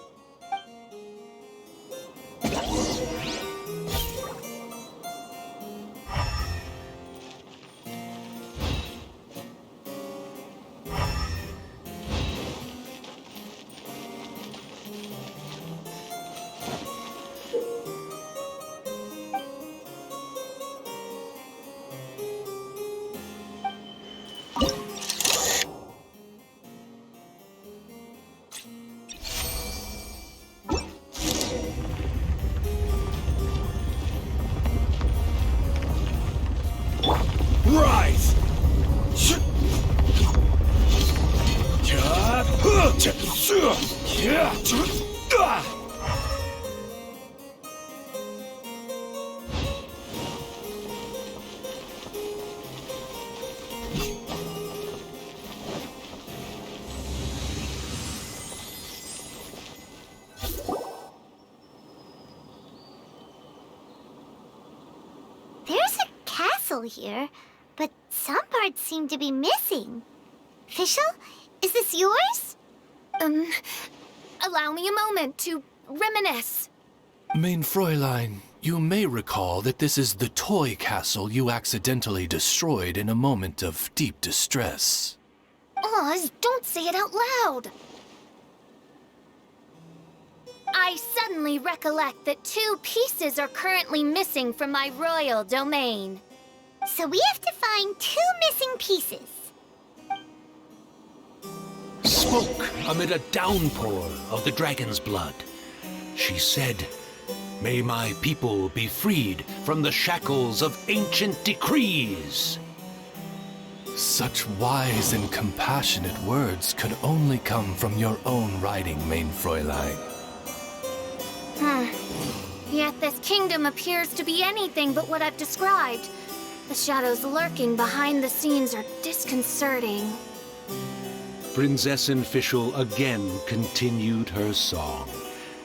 Rise! There's a castle here, but some parts seem to be missing. Fischl, is this yours? Allow me a moment to reminisce. Mein Fräulein, you may recall that this is the toy castle you accidentally destroyed in a moment of deep distress. Oz, don't say it out loud. I suddenly recollect that 2 pieces are currently missing from my royal domain. So we have to find 2 missing pieces. Spoke amid a downpour of the dragon's blood. She said, "May my people be freed from the shackles of ancient decrees." Such wise and compassionate words could only come from your own writing, Mein Fräulein. Yet this kingdom appears to be anything but what I've described. The shadows lurking behind the scenes are disconcerting. Prinzessin Fischl again continued her song,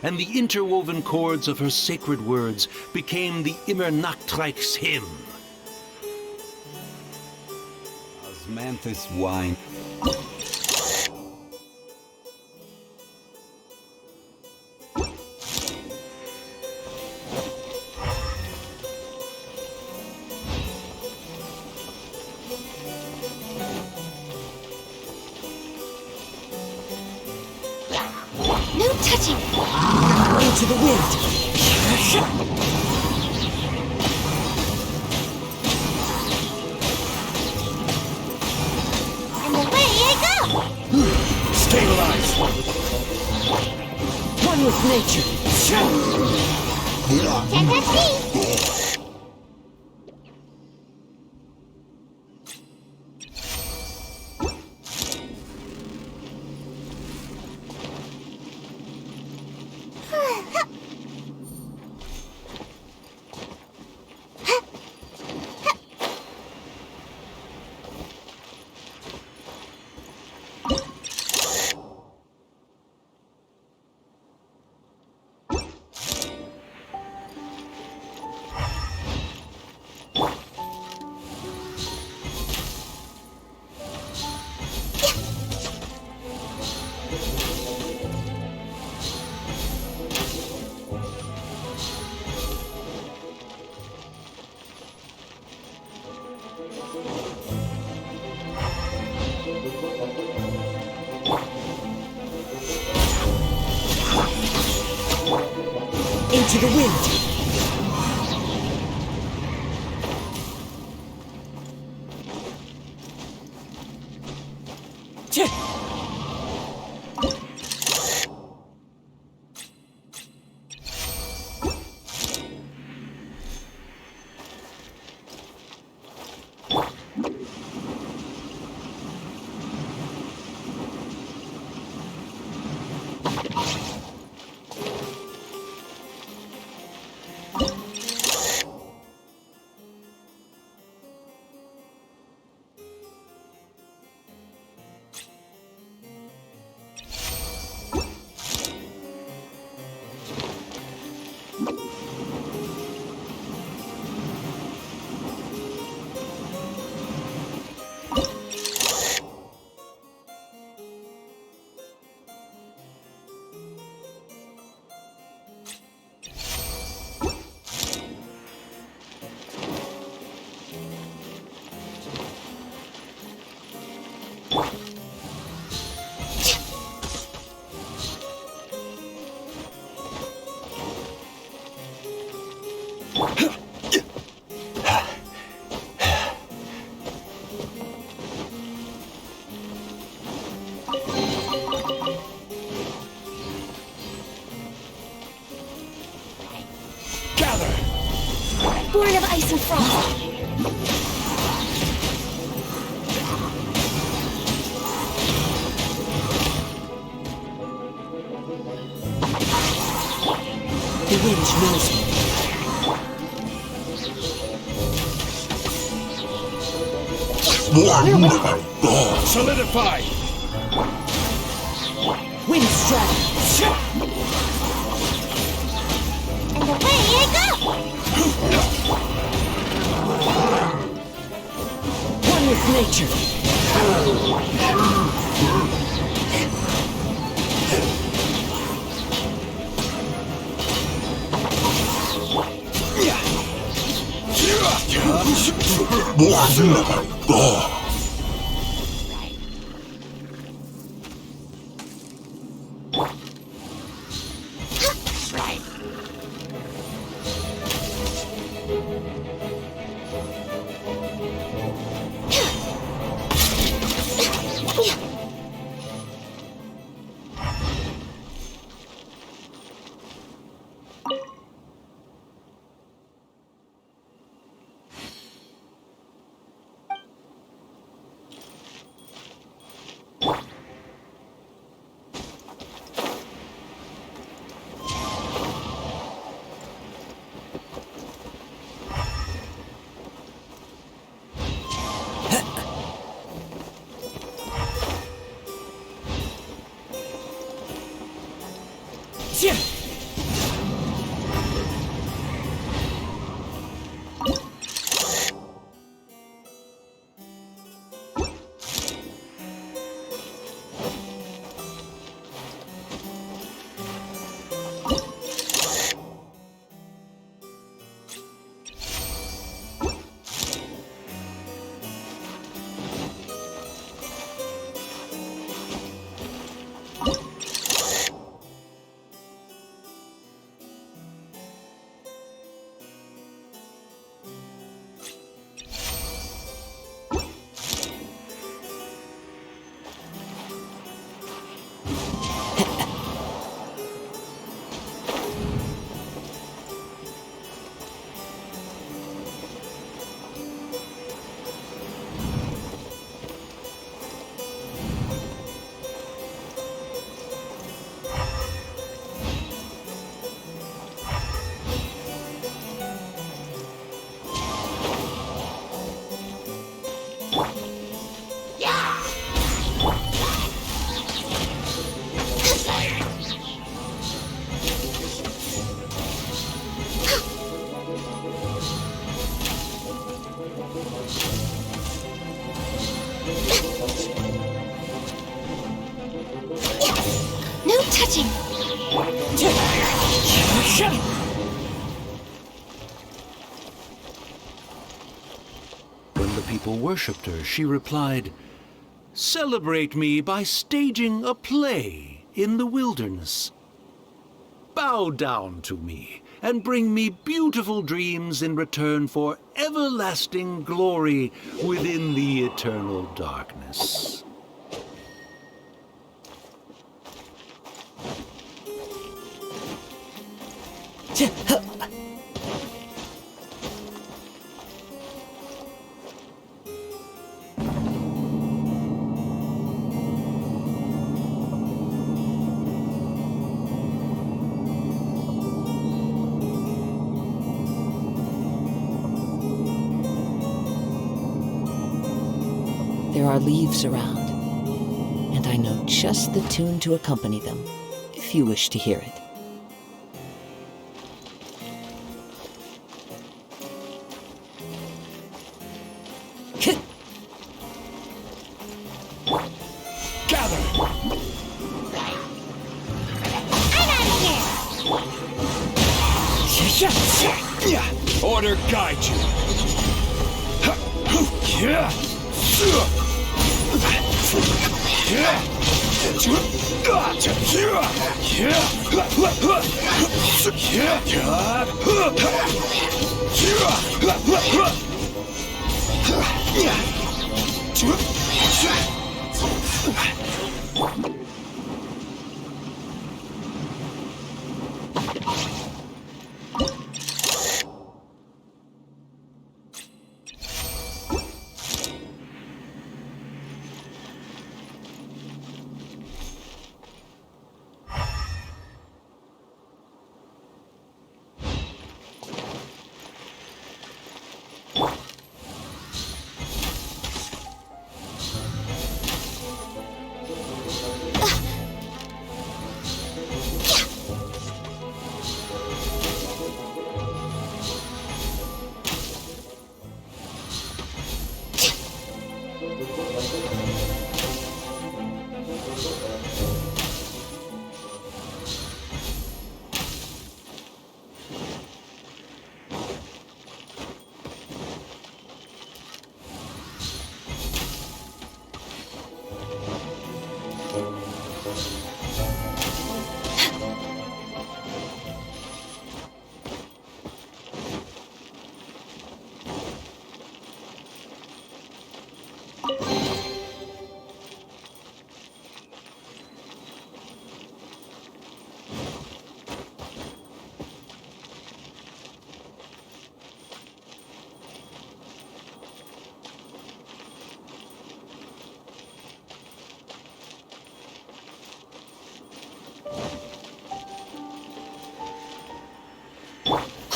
and the interwoven chords of her sacred words became the Immernachtreich's hymn. Osmanthus wine. No touching! Into the wind! And away I go! Stabilize! One with nature! Can't touch me! Into the wind! ice and frost. The wind knows me. Solidify! Wind strike! And away I go! One with nature. No touching! When the people worshipped her, she replied, "Celebrate me by staging a play in the wilderness. Bow down to me and bring me beautiful dreams in return for everlasting glory within the eternal darkness." There are leaves around, and I know just the tune to accompany them, if you wish to hear it. Order guide you.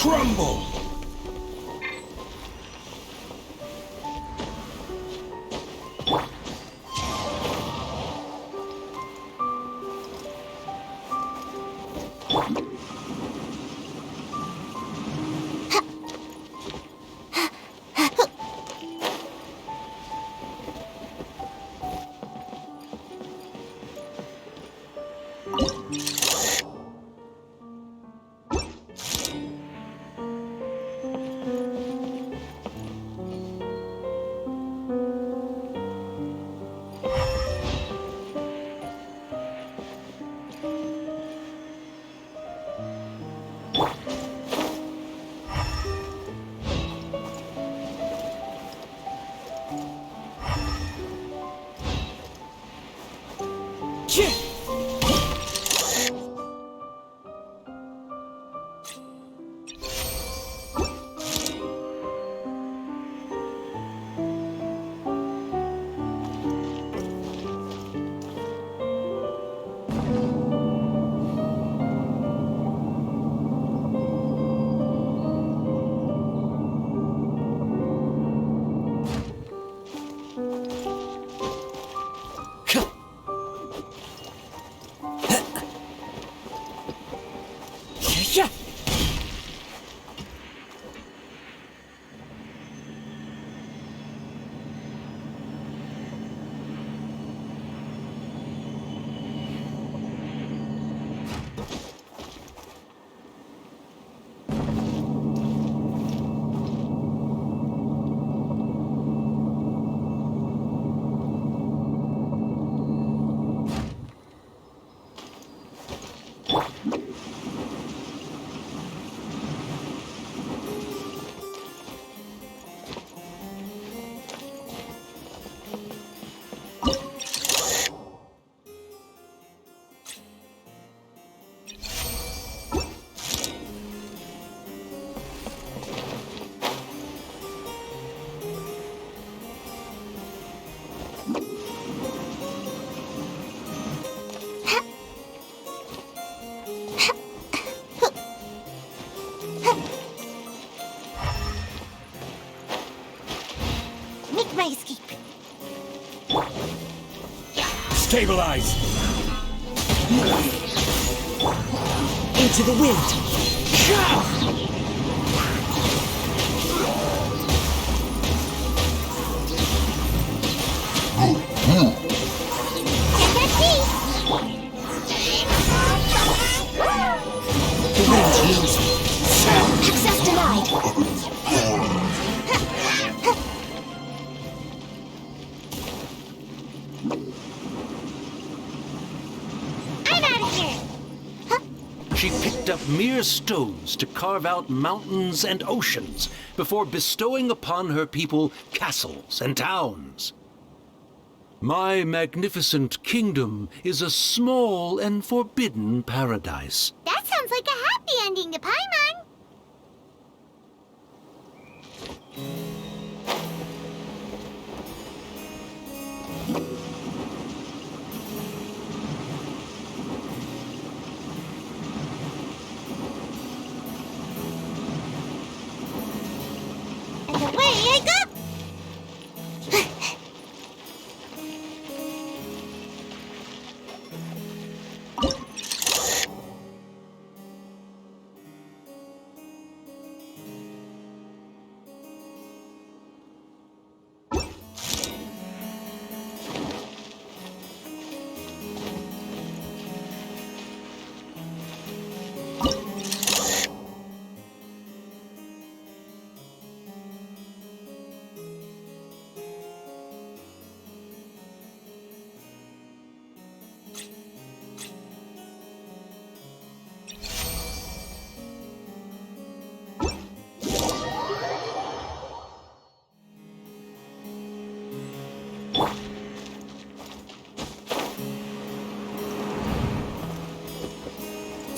crumble! Stabilize! Into the wind! The wind knows me. Access denied. She picked up mere stones to carve out mountains and oceans before bestowing upon her people castles and towns. My magnificent kingdom is a small and forbidden paradise. That sounds like a happy ending to Paimon. And away I go!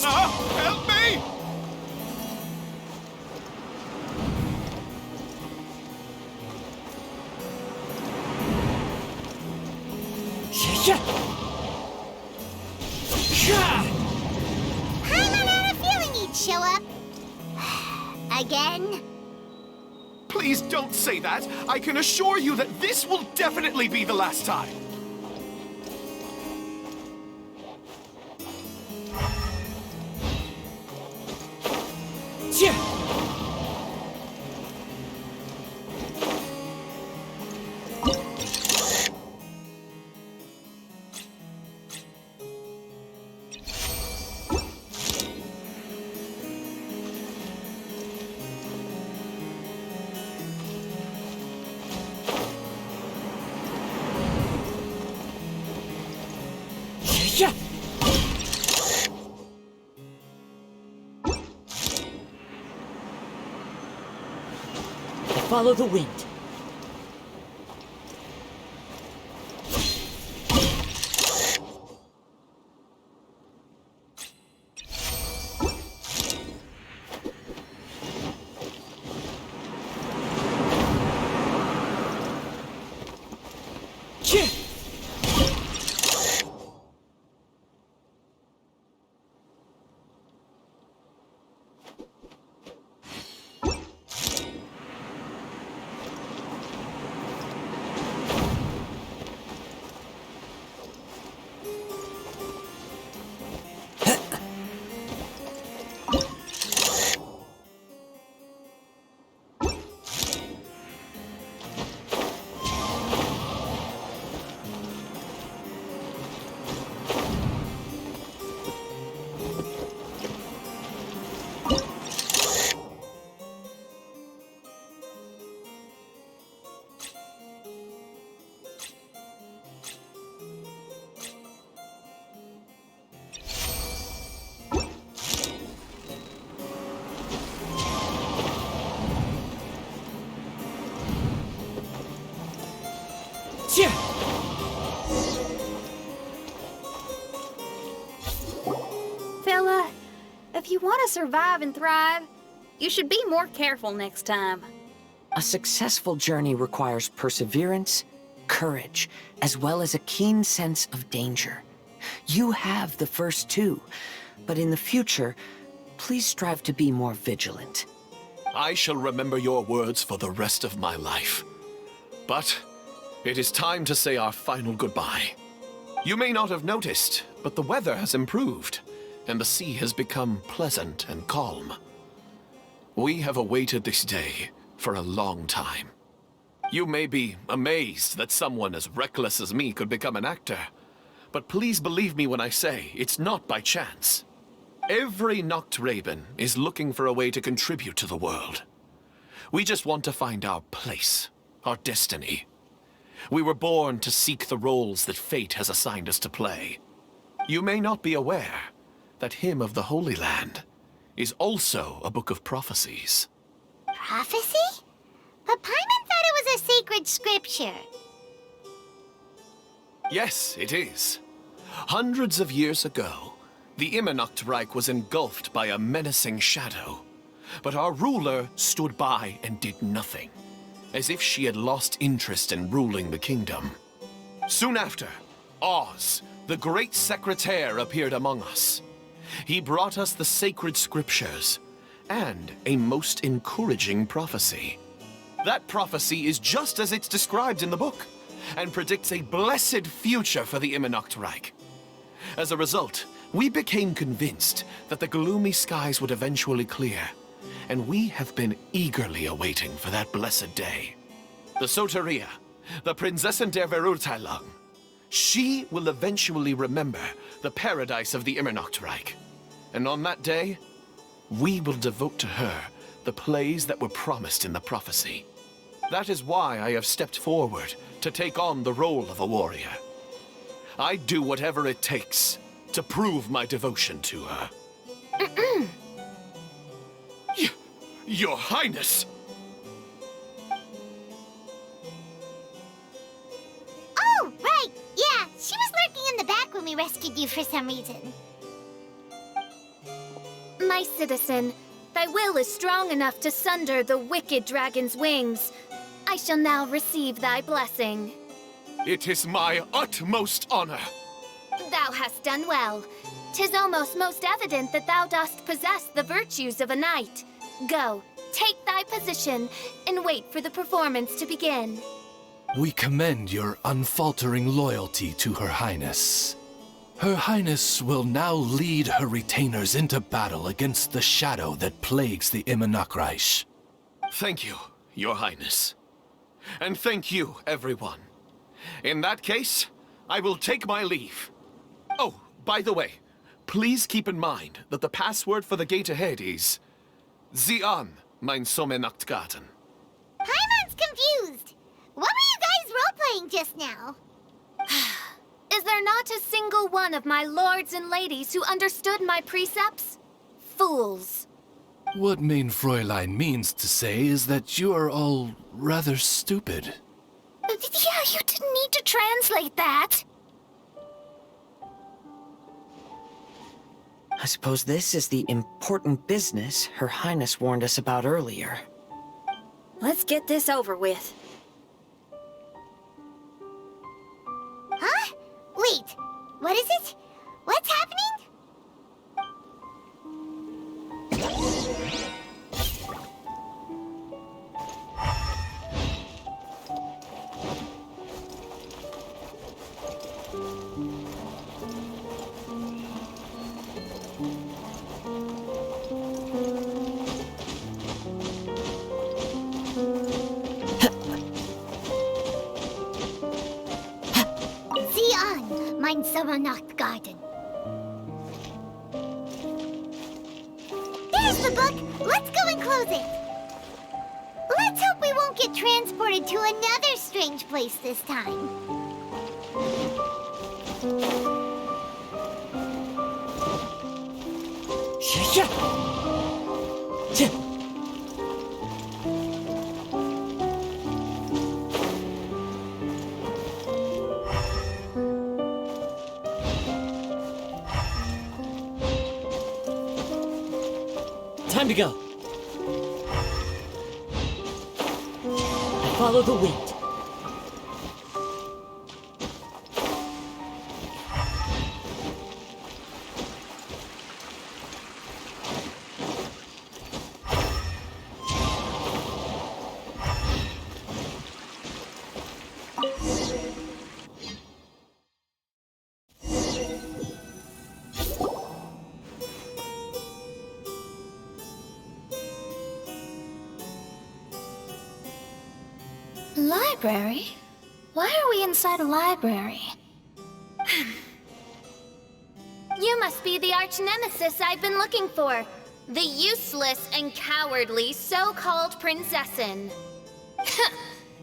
Help me! Paimon had a feeling he'd show up. Again? Please don't say that. I can assure you that this will definitely be the last time. Follow the wind. Fella, if you want to survive and thrive, you should be more careful next time. A successful journey requires perseverance, courage, as well as a keen sense of danger. You have the first two, but in the future, please strive to be more vigilant. I shall remember your words for the rest of my life. But it is time to say our final goodbye. You may not have noticed, but the weather has improved, and the sea has become pleasant and calm. We have awaited this day for a long time. You may be amazed that someone as reckless as me could become an actor, but please believe me when I say it's not by chance. Every Noctraben is looking for a way to contribute to the world. We just want to find our place, our destiny. We were born to seek the roles that fate has assigned us to play. You may not be aware that Hymn of the Holy Land is also a book of prophecies. Prophecy? But Paimon thought it was a sacred scripture. Yes, it is. Hundreds of years ago, the Immernachtreich was engulfed by a menacing shadow. But our ruler stood by and did nothing, as if she had lost interest in ruling the kingdom. Soon after, Oz, the great secretaire, appeared among us. He brought us the sacred scriptures and a most encouraging prophecy. That prophecy is just as it's described in the book and predicts a blessed future for the Immernachtreich. As a result, we became convinced that the gloomy skies would eventually clear, and we have been eagerly awaiting for that blessed day. The Soteria, the Prinzessin der Verurteilung, she will eventually remember the paradise of the Immernachtreich. And on that day, we will devote to her the plays that were promised in the prophecy. That is why I have stepped forward to take on the role of a warrior. I'd do whatever it takes to prove my devotion to her. Your Highness! Oh, right! Yeah, she was lurking in the back when we rescued you for some reason. My citizen, thy will is strong enough to sunder the wicked dragon's wings. I shall now receive thy blessing. It is my utmost honor. Thou hast done well. 'Tis almost most evident that thou dost possess the virtues of a knight. Go, take thy position and wait for the performance to begin. We commend your unfaltering loyalty to Her Highness. Her Highness will now lead her retainers into battle against the shadow that plagues the Immernachtreich. Thank you, Your Highness. And thank you, everyone. In that case, I will take my leave. Oh, by the way, please keep in mind that the password for the gate ahead is Zian, mein Sommernachtgarten. Paimon's confused. What were you guys role-playing just now? Is there not a single one of my lords and ladies who understood my precepts? Fools. What Mein Fräulein means to say is that you are all rather stupid. Yeah, you didn't need to translate that. I suppose this is the important business Her Highness warned us about earlier. Let's get this over with. Huh? Wait, what is it? What's happening? Mein Sommernachtgarten. There's the book! Let's go and close it! Let's hope we won't get transported to another strange place this time. Time to go. I follow the wind. Library? Why are we inside a library? You must be the arch-nemesis I've been looking for. The useless and cowardly so-called Prinzessin.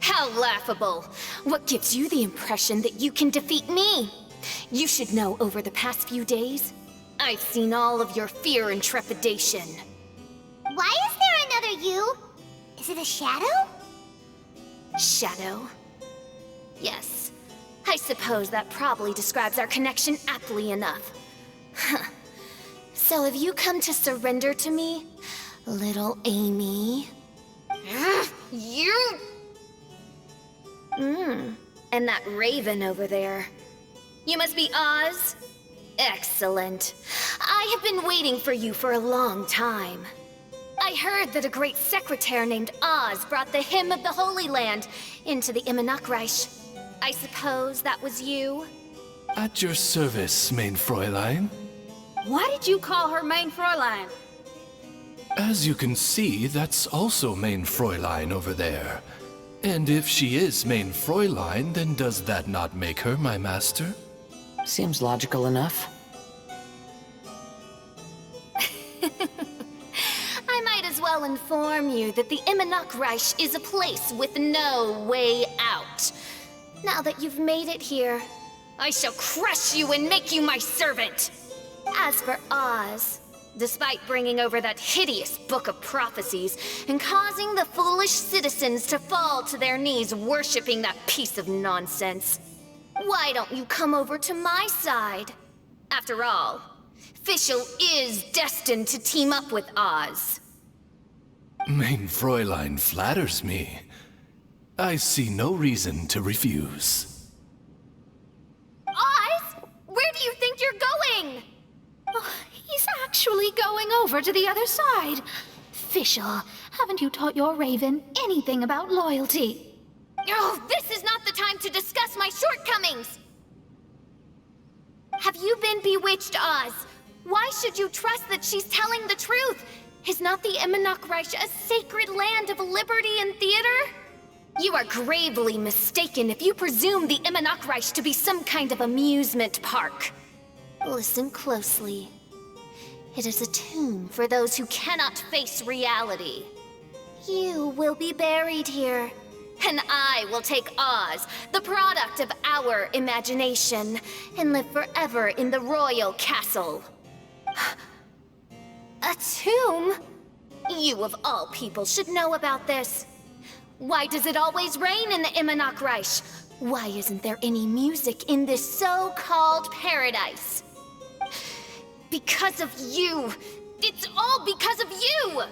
How laughable. What gives you the impression that you can defeat me? You should know over the past few days, I've seen all of your fear and trepidation. Why is there another you? Is it a shadow? Shadow? Yes. I suppose that probably describes our connection aptly enough. So have you come to surrender to me, little Amy? You... and that raven over there. You must be Oz? Excellent. I have been waiting for you for a long time. I heard that a great secretary named Oz brought the Hymn of the Holy Land into the Immernachtreich. I suppose that was you? At your service, Mein Fräulein. Why did you call her Mein Fräulein? As you can see, that's also Mein Fräulein over there. And if she is Mein Fräulein, then does that not make her my master? Seems logical enough. I might as well inform you that the Immernachtreich is a place with no way out. Now that you've made it here, I shall crush you and make you my servant. As for Oz, despite bringing over that hideous book of prophecies and causing the foolish citizens to fall to their knees worshipping that piece of nonsense, why don't you come over to my side? After all, Fischl is destined to team up with Oz. Mein Fräulein flatters me. I see no reason to refuse. Oz? Where do you think you're going? Oh, he's actually going over to the other side. Fischl, Haven't you taught your Raven anything about loyalty? Oh, this is not the time to discuss my shortcomings! Have you been bewitched, Oz? Why should you trust that she's telling the truth? Is not the Imanok Reich a sacred land of liberty and theater? You are gravely mistaken if you presume the Imanok Reich to be some kind of amusement park. Listen closely. It is a tomb for those who cannot face reality. You will be buried here, and I will take Oz, the product of our imagination, and live forever in the royal castle. A tomb? You of all people should know about this. Why does it always rain in the Imanok Reich? Why isn't there any music in this so-called paradise? Because of you! It's all because of you!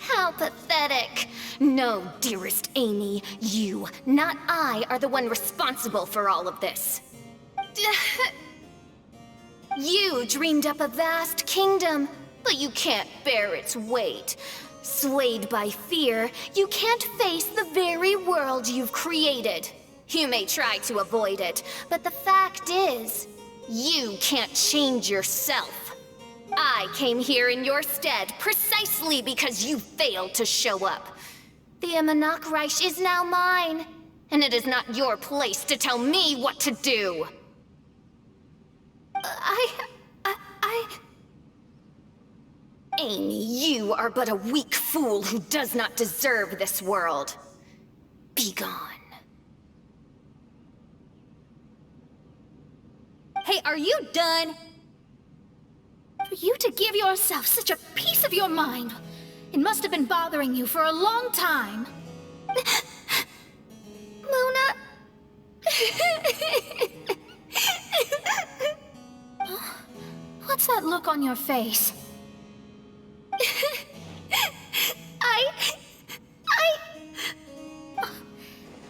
How pathetic. No, dearest Amy, you, not I, are the one responsible for all of this. You dreamed up a vast kingdom, but you can't bear its weight. Swayed by fear, you can't face the very world you've created. You may try to avoid it, but the fact is, you can't change yourself. I came here in your stead precisely because you failed to show up. The Imanok Reich is now mine, and it is not your place to tell me what to do. Amy, you are but a weak fool who does not deserve this world. Be gone. Hey, are you done? For you to give yourself such a piece of your mind, it must have been bothering you for a long time. Luna? What's that look on your face?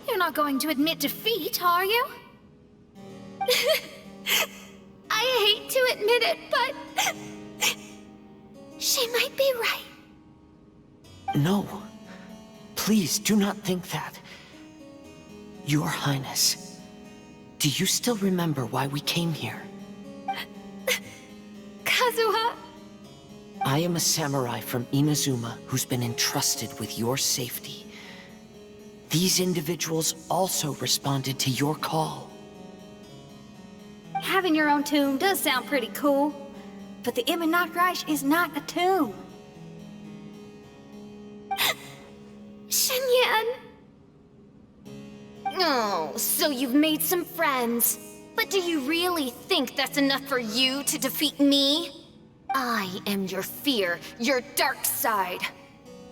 You're not going to admit defeat, are you? I hate to admit it, but she might be right. No. Please do not think that. Your Highness, do you still remember why we came here? Kazuha? I am a samurai from Inazuma who's been entrusted with your safety. These individuals also responded to your call. Having your own tomb does sound pretty cool, but the Imanok Reich is not a tomb. Shenyan! Oh, so you've made some friends. But do you really think that's enough for you to defeat me? I am your fear, your dark side.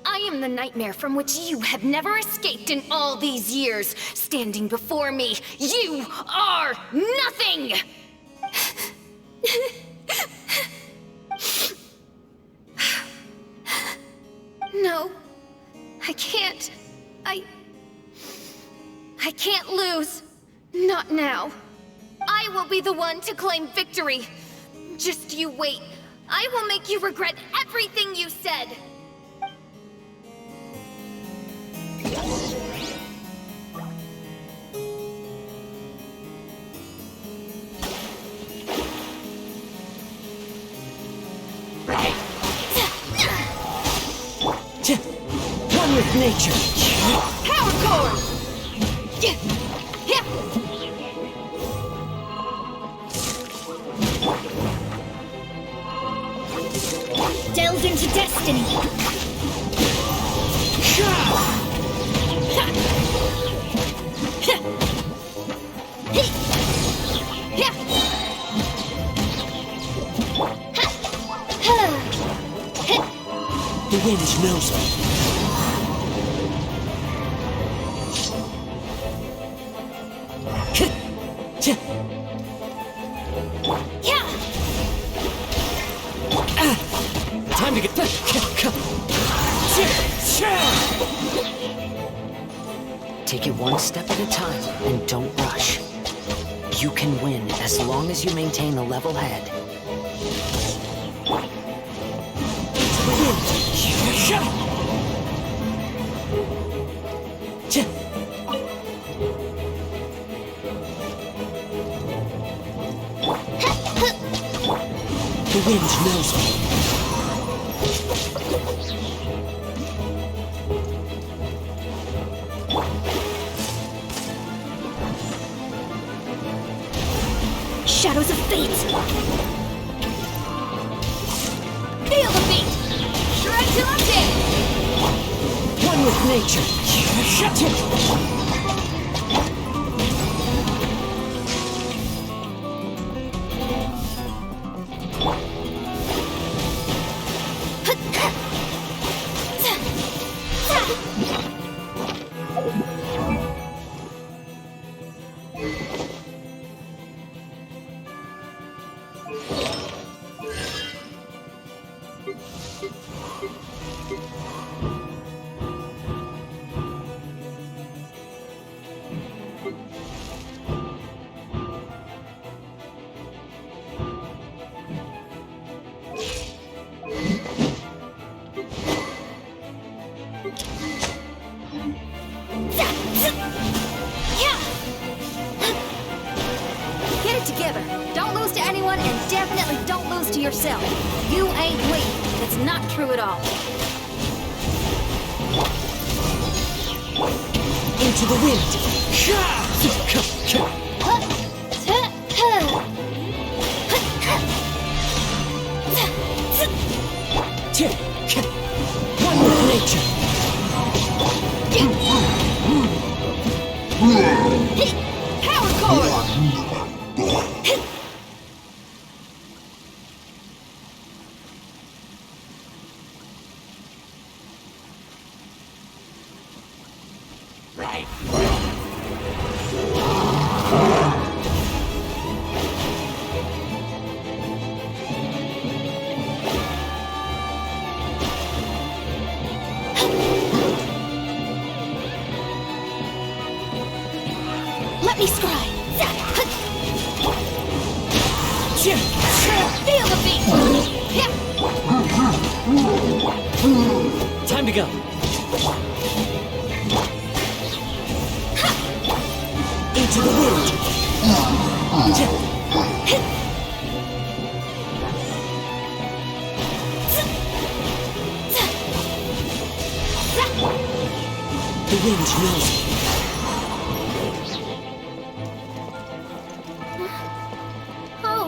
I am the nightmare from which you have never escaped in all these years. Standing before me, you are nothing! No, I can't. I can't lose. Not now. I will be the one to claim victory. Just you wait. I will make you regret everything you said. One with nature. Power core! Delve into destiny. The wind knows me. Time to get back. Take it one step at a time and don't rush. You can win as long as you maintain a level head. To the wind. The wind knows me. Shadows of fate! Feel the beat! Shred till I'm dead! One with nature. Shut it! Get it together. Don't lose to anyone, and definitely don't lose to yourself. You ain't weak. That's not true at all. Into the wind. One with nature. Power core! Let me scry! Feel the beat! Time to go. Into the wind. The wind knows me. Oh,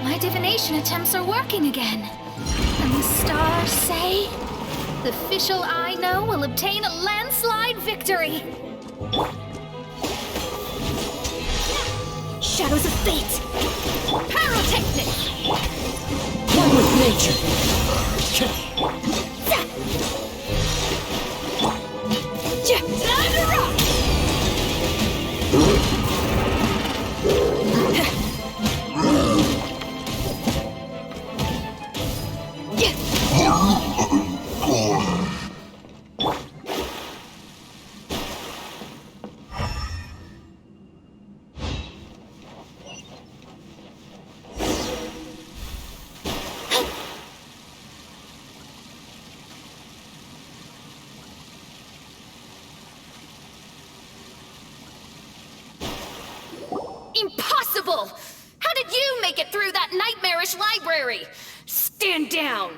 my divination attempts are working again. And the stars say the Fischl I know will obtain a landslide victory. Shadows of fate! Pyrotechnic! One with nature. Time to rock! Impossible! How did you make it through that nightmarish library? Stand down!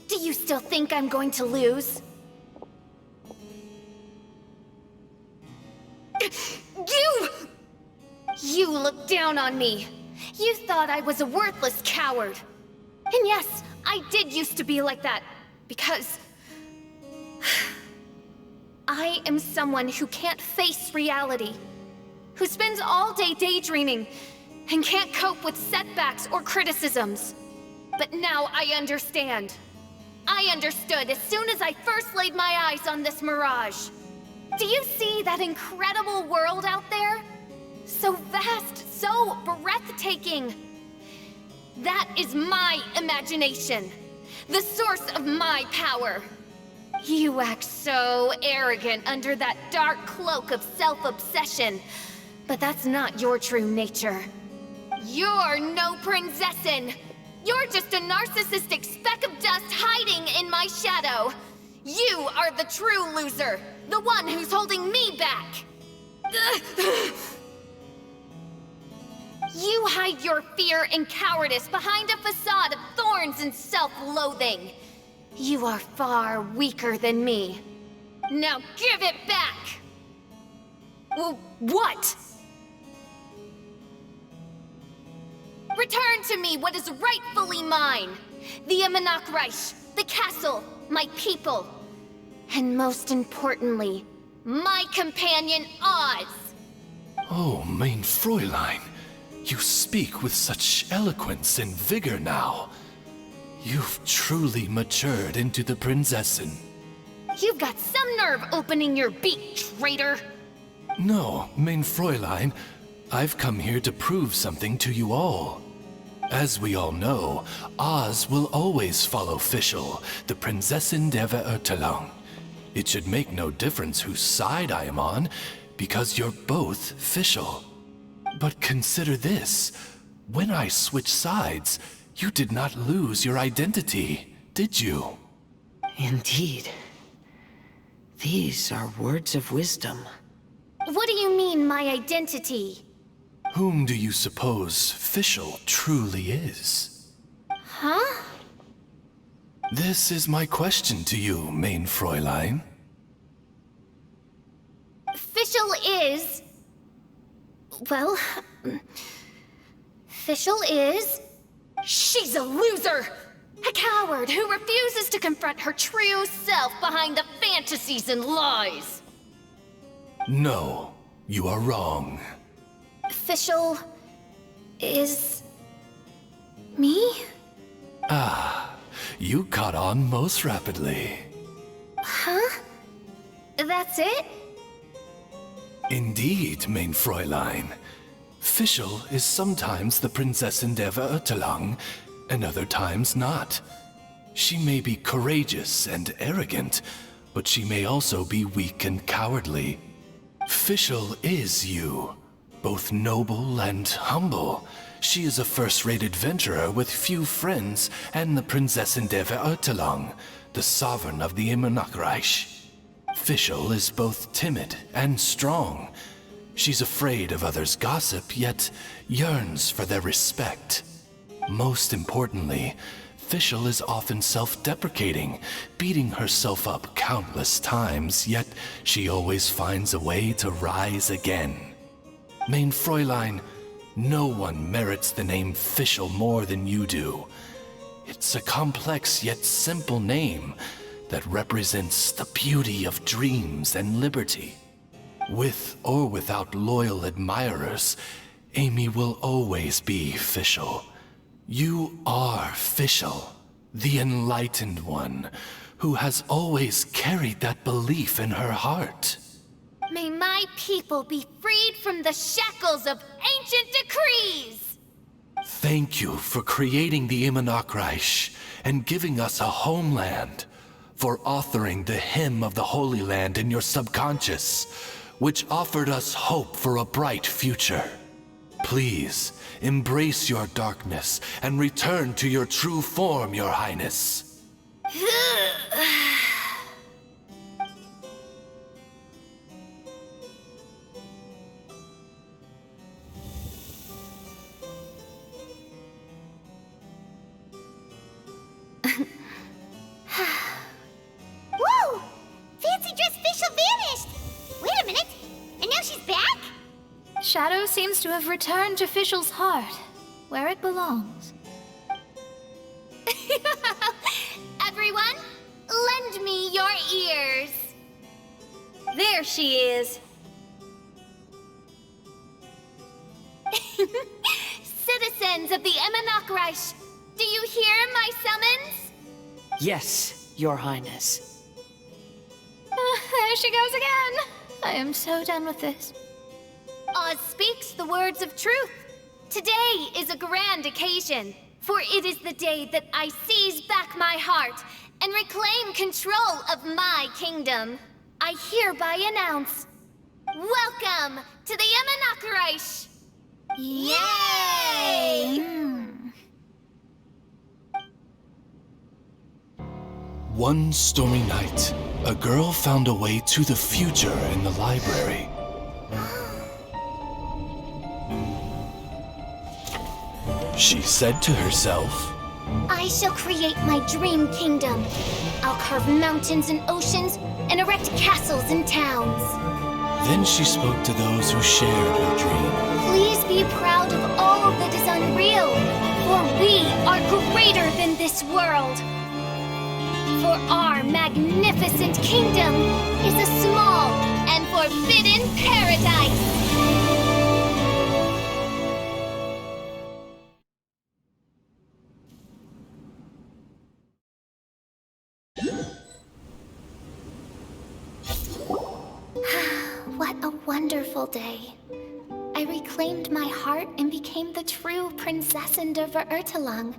Do you still think I'm going to lose? You looked down on me. You thought I was a worthless coward. And yes, I did used to be like that, because I am someone who can't face reality, who spends all day daydreaming and can't cope with setbacks or criticisms. But now I understand. I understood as soon as I first laid my eyes on this mirage. Do you see that incredible world out there? So vast, so breathtaking. That is my imagination, the source of my power. You act so arrogant under that dark cloak of self-obsession, but that's not your true nature. You're no Prinzessin. You're just a narcissistic speck of dust hiding in my shadow. You are the true loser, the one who's holding me back. You hide your fear and cowardice behind a facade of thorns and self-loathing. You are far weaker than me. Now give it back! What? Return to me what is rightfully mine. The Immernachtreich, the castle, my people. And most importantly, my companion Oz. Oh, mein Fräulein. You speak with such eloquence and vigor now. You've truly matured into the Prinzessin. You've got some nerve opening your beak, traitor! No, mein Fräulein, I've come here to prove something to you all. As we all know, Oz will always follow Fischl, the Prinzessin der Verurteilung. It should make no difference whose side I am on, because you're both Fischl. But consider this. When I switched sides, you did not lose your identity, did you? Indeed. These are words of wisdom. What do you mean, my identity? Whom do you suppose Fischl truly is? Huh? This is my question to you, mein Fräulein. Fischl is... Well... Fischl is... She's a loser! A coward who refuses to confront her true self behind the fantasies and lies! No, you are wrong. Fischl... is... me? Ah, you caught on most rapidly. Huh? That's it? Indeed, mein Fräulein. Fischl is sometimes the Prinzessin der Verurteilung, and other times not. She may be courageous and arrogant, but she may also be weak and cowardly. Fischl is you, both noble and humble. She is a first-rate adventurer with few friends and the Prinzessin der Verurteilung, the sovereign of the Immernachtreich. Fischl is both timid and strong. She's afraid of others' gossip, yet yearns for their respect. Most importantly, Fischl is often self-deprecating, beating herself up countless times, yet she always finds a way to rise again. Mein Fräulein, no one merits the name Fischl more than you do. It's a complex yet simple name that represents the beauty of dreams and liberty. With or without loyal admirers, Amy will always be Fischl. You are Fischl, the enlightened one, who has always carried that belief in her heart. May my people be freed from the shackles of ancient decrees! Thank you for creating the Immernachtreich and giving us a homeland, for authoring the hymn of the Holy Land in your subconscious, which offered us hope for a bright future. Please, embrace your darkness and return to your true form, Your Highness. Whoa! Fancy dress Fischl vanished! Wait a minute! And now she's back? Shadow seems to have returned to Fischl's heart, where it belongs. Everyone, lend me your ears. There she is. Citizens of the Immernachtreich, do you hear my summons? Yes, Your Highness. There she goes again. I am so done with this. Oz speaks the words of truth. Today is a grand occasion, for it is the day that I seize back my heart and reclaim control of my kingdom. I hereby announce, welcome to the Immernachtreich! Yay! One stormy night, a girl found a way to the future in the library. She said to herself, I shall create my dream kingdom. I'll carve mountains and oceans and erect castles and towns. Then she spoke to those who shared her dream. Please be proud of all that is unreal, for we are greater than this world. For our magnificent kingdom is a small and forbidden paradise. What a wonderful day. I reclaimed my heart and became the true Prinzessin der Verurteilung.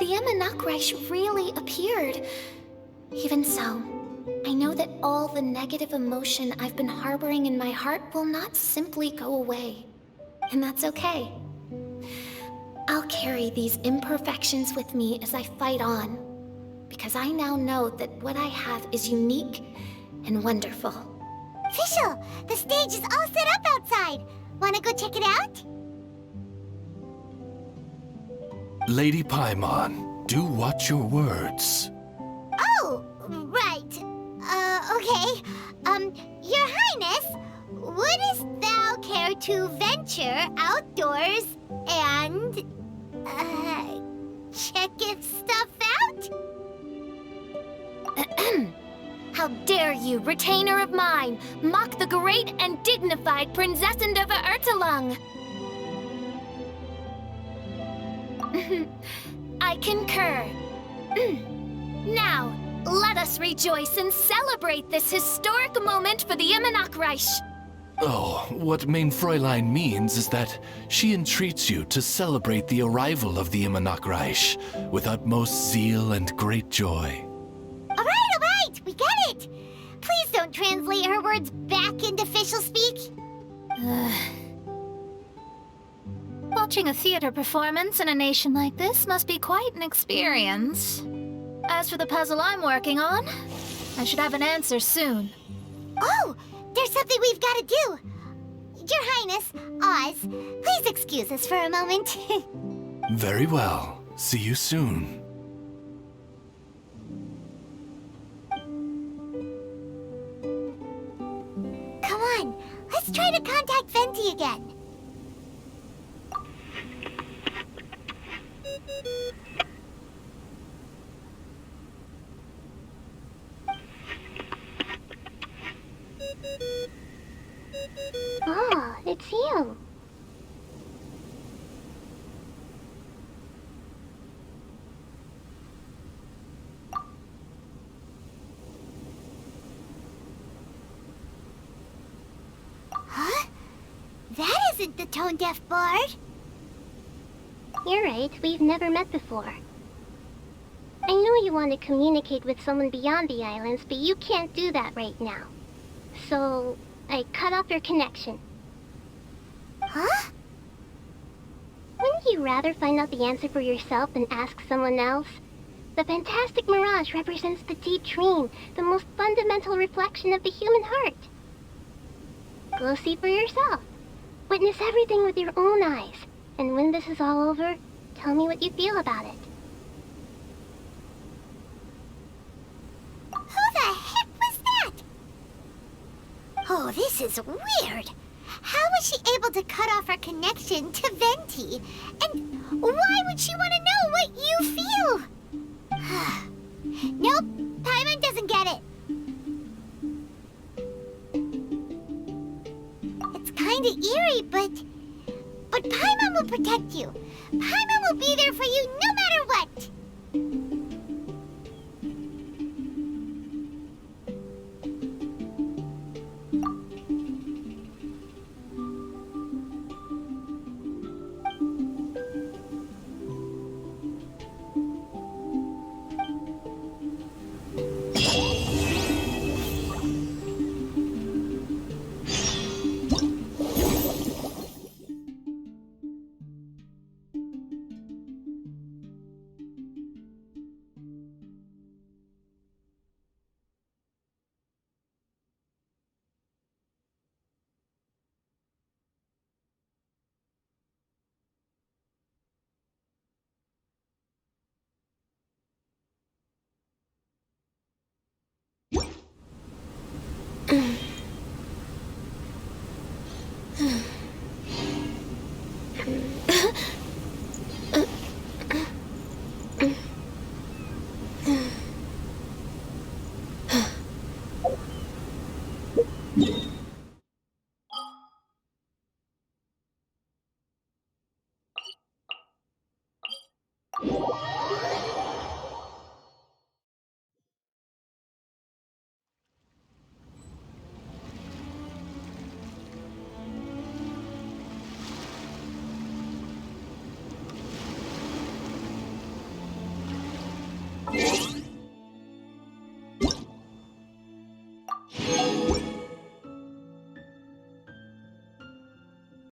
The Emma Nachreich really appeared. Even so, I know that all the negative emotion I've been harboring in my heart will not simply go away. And that's okay. I'll carry these imperfections with me as I fight on, because I now know that what I have is unique and wonderful. Fischl, the stage is all set up outside. Wanna go check it out? Lady Paimon, do watch your words. Oh, right. Okay. Your Highness, wouldst thou care to venture outdoors and, check if stuff out? How dare you, retainer of mine, mock the great and dignified Prinzessin der Verurteilung! I concur. Now, let us rejoice and celebrate this historic moment for the Emma Nachreich. Oh, what Mein Fräulein means is that she entreats you to celebrate the arrival of the Emma Nachreich with utmost zeal and great joy. All right, we get it! Please don't translate her words back into Fischl speak. Watching a theater performance in a nation like this must be quite an experience. As for the puzzle I'm working on, I should have an answer soon. Oh, there's something we've got to do. Your Highness, Oz, please excuse us for a moment. Very well. See you soon. Come on, let's try to contact Venti again. Ah, it's you. Huh? That isn't the tone-deaf bard. You're right, we've never met before. I know you want to communicate with someone beyond the islands, but you can't do that right now. So, I cut off your connection. Huh? Wouldn't you rather find out the answer for yourself than ask someone else? The fantastic mirage represents the deep dream, the most fundamental reflection of the human heart. Go see for yourself. Witness everything with your own eyes. And when this is all over, tell me what you feel about it. Who the heck was that? Oh, this is weird. How was she able to cut off her connection to Venti? And why would she want to know what you feel? Nope, Paimon doesn't get it. It's kinda eerie, but Paimon will protect you. Paimon will be there for you no matter what. You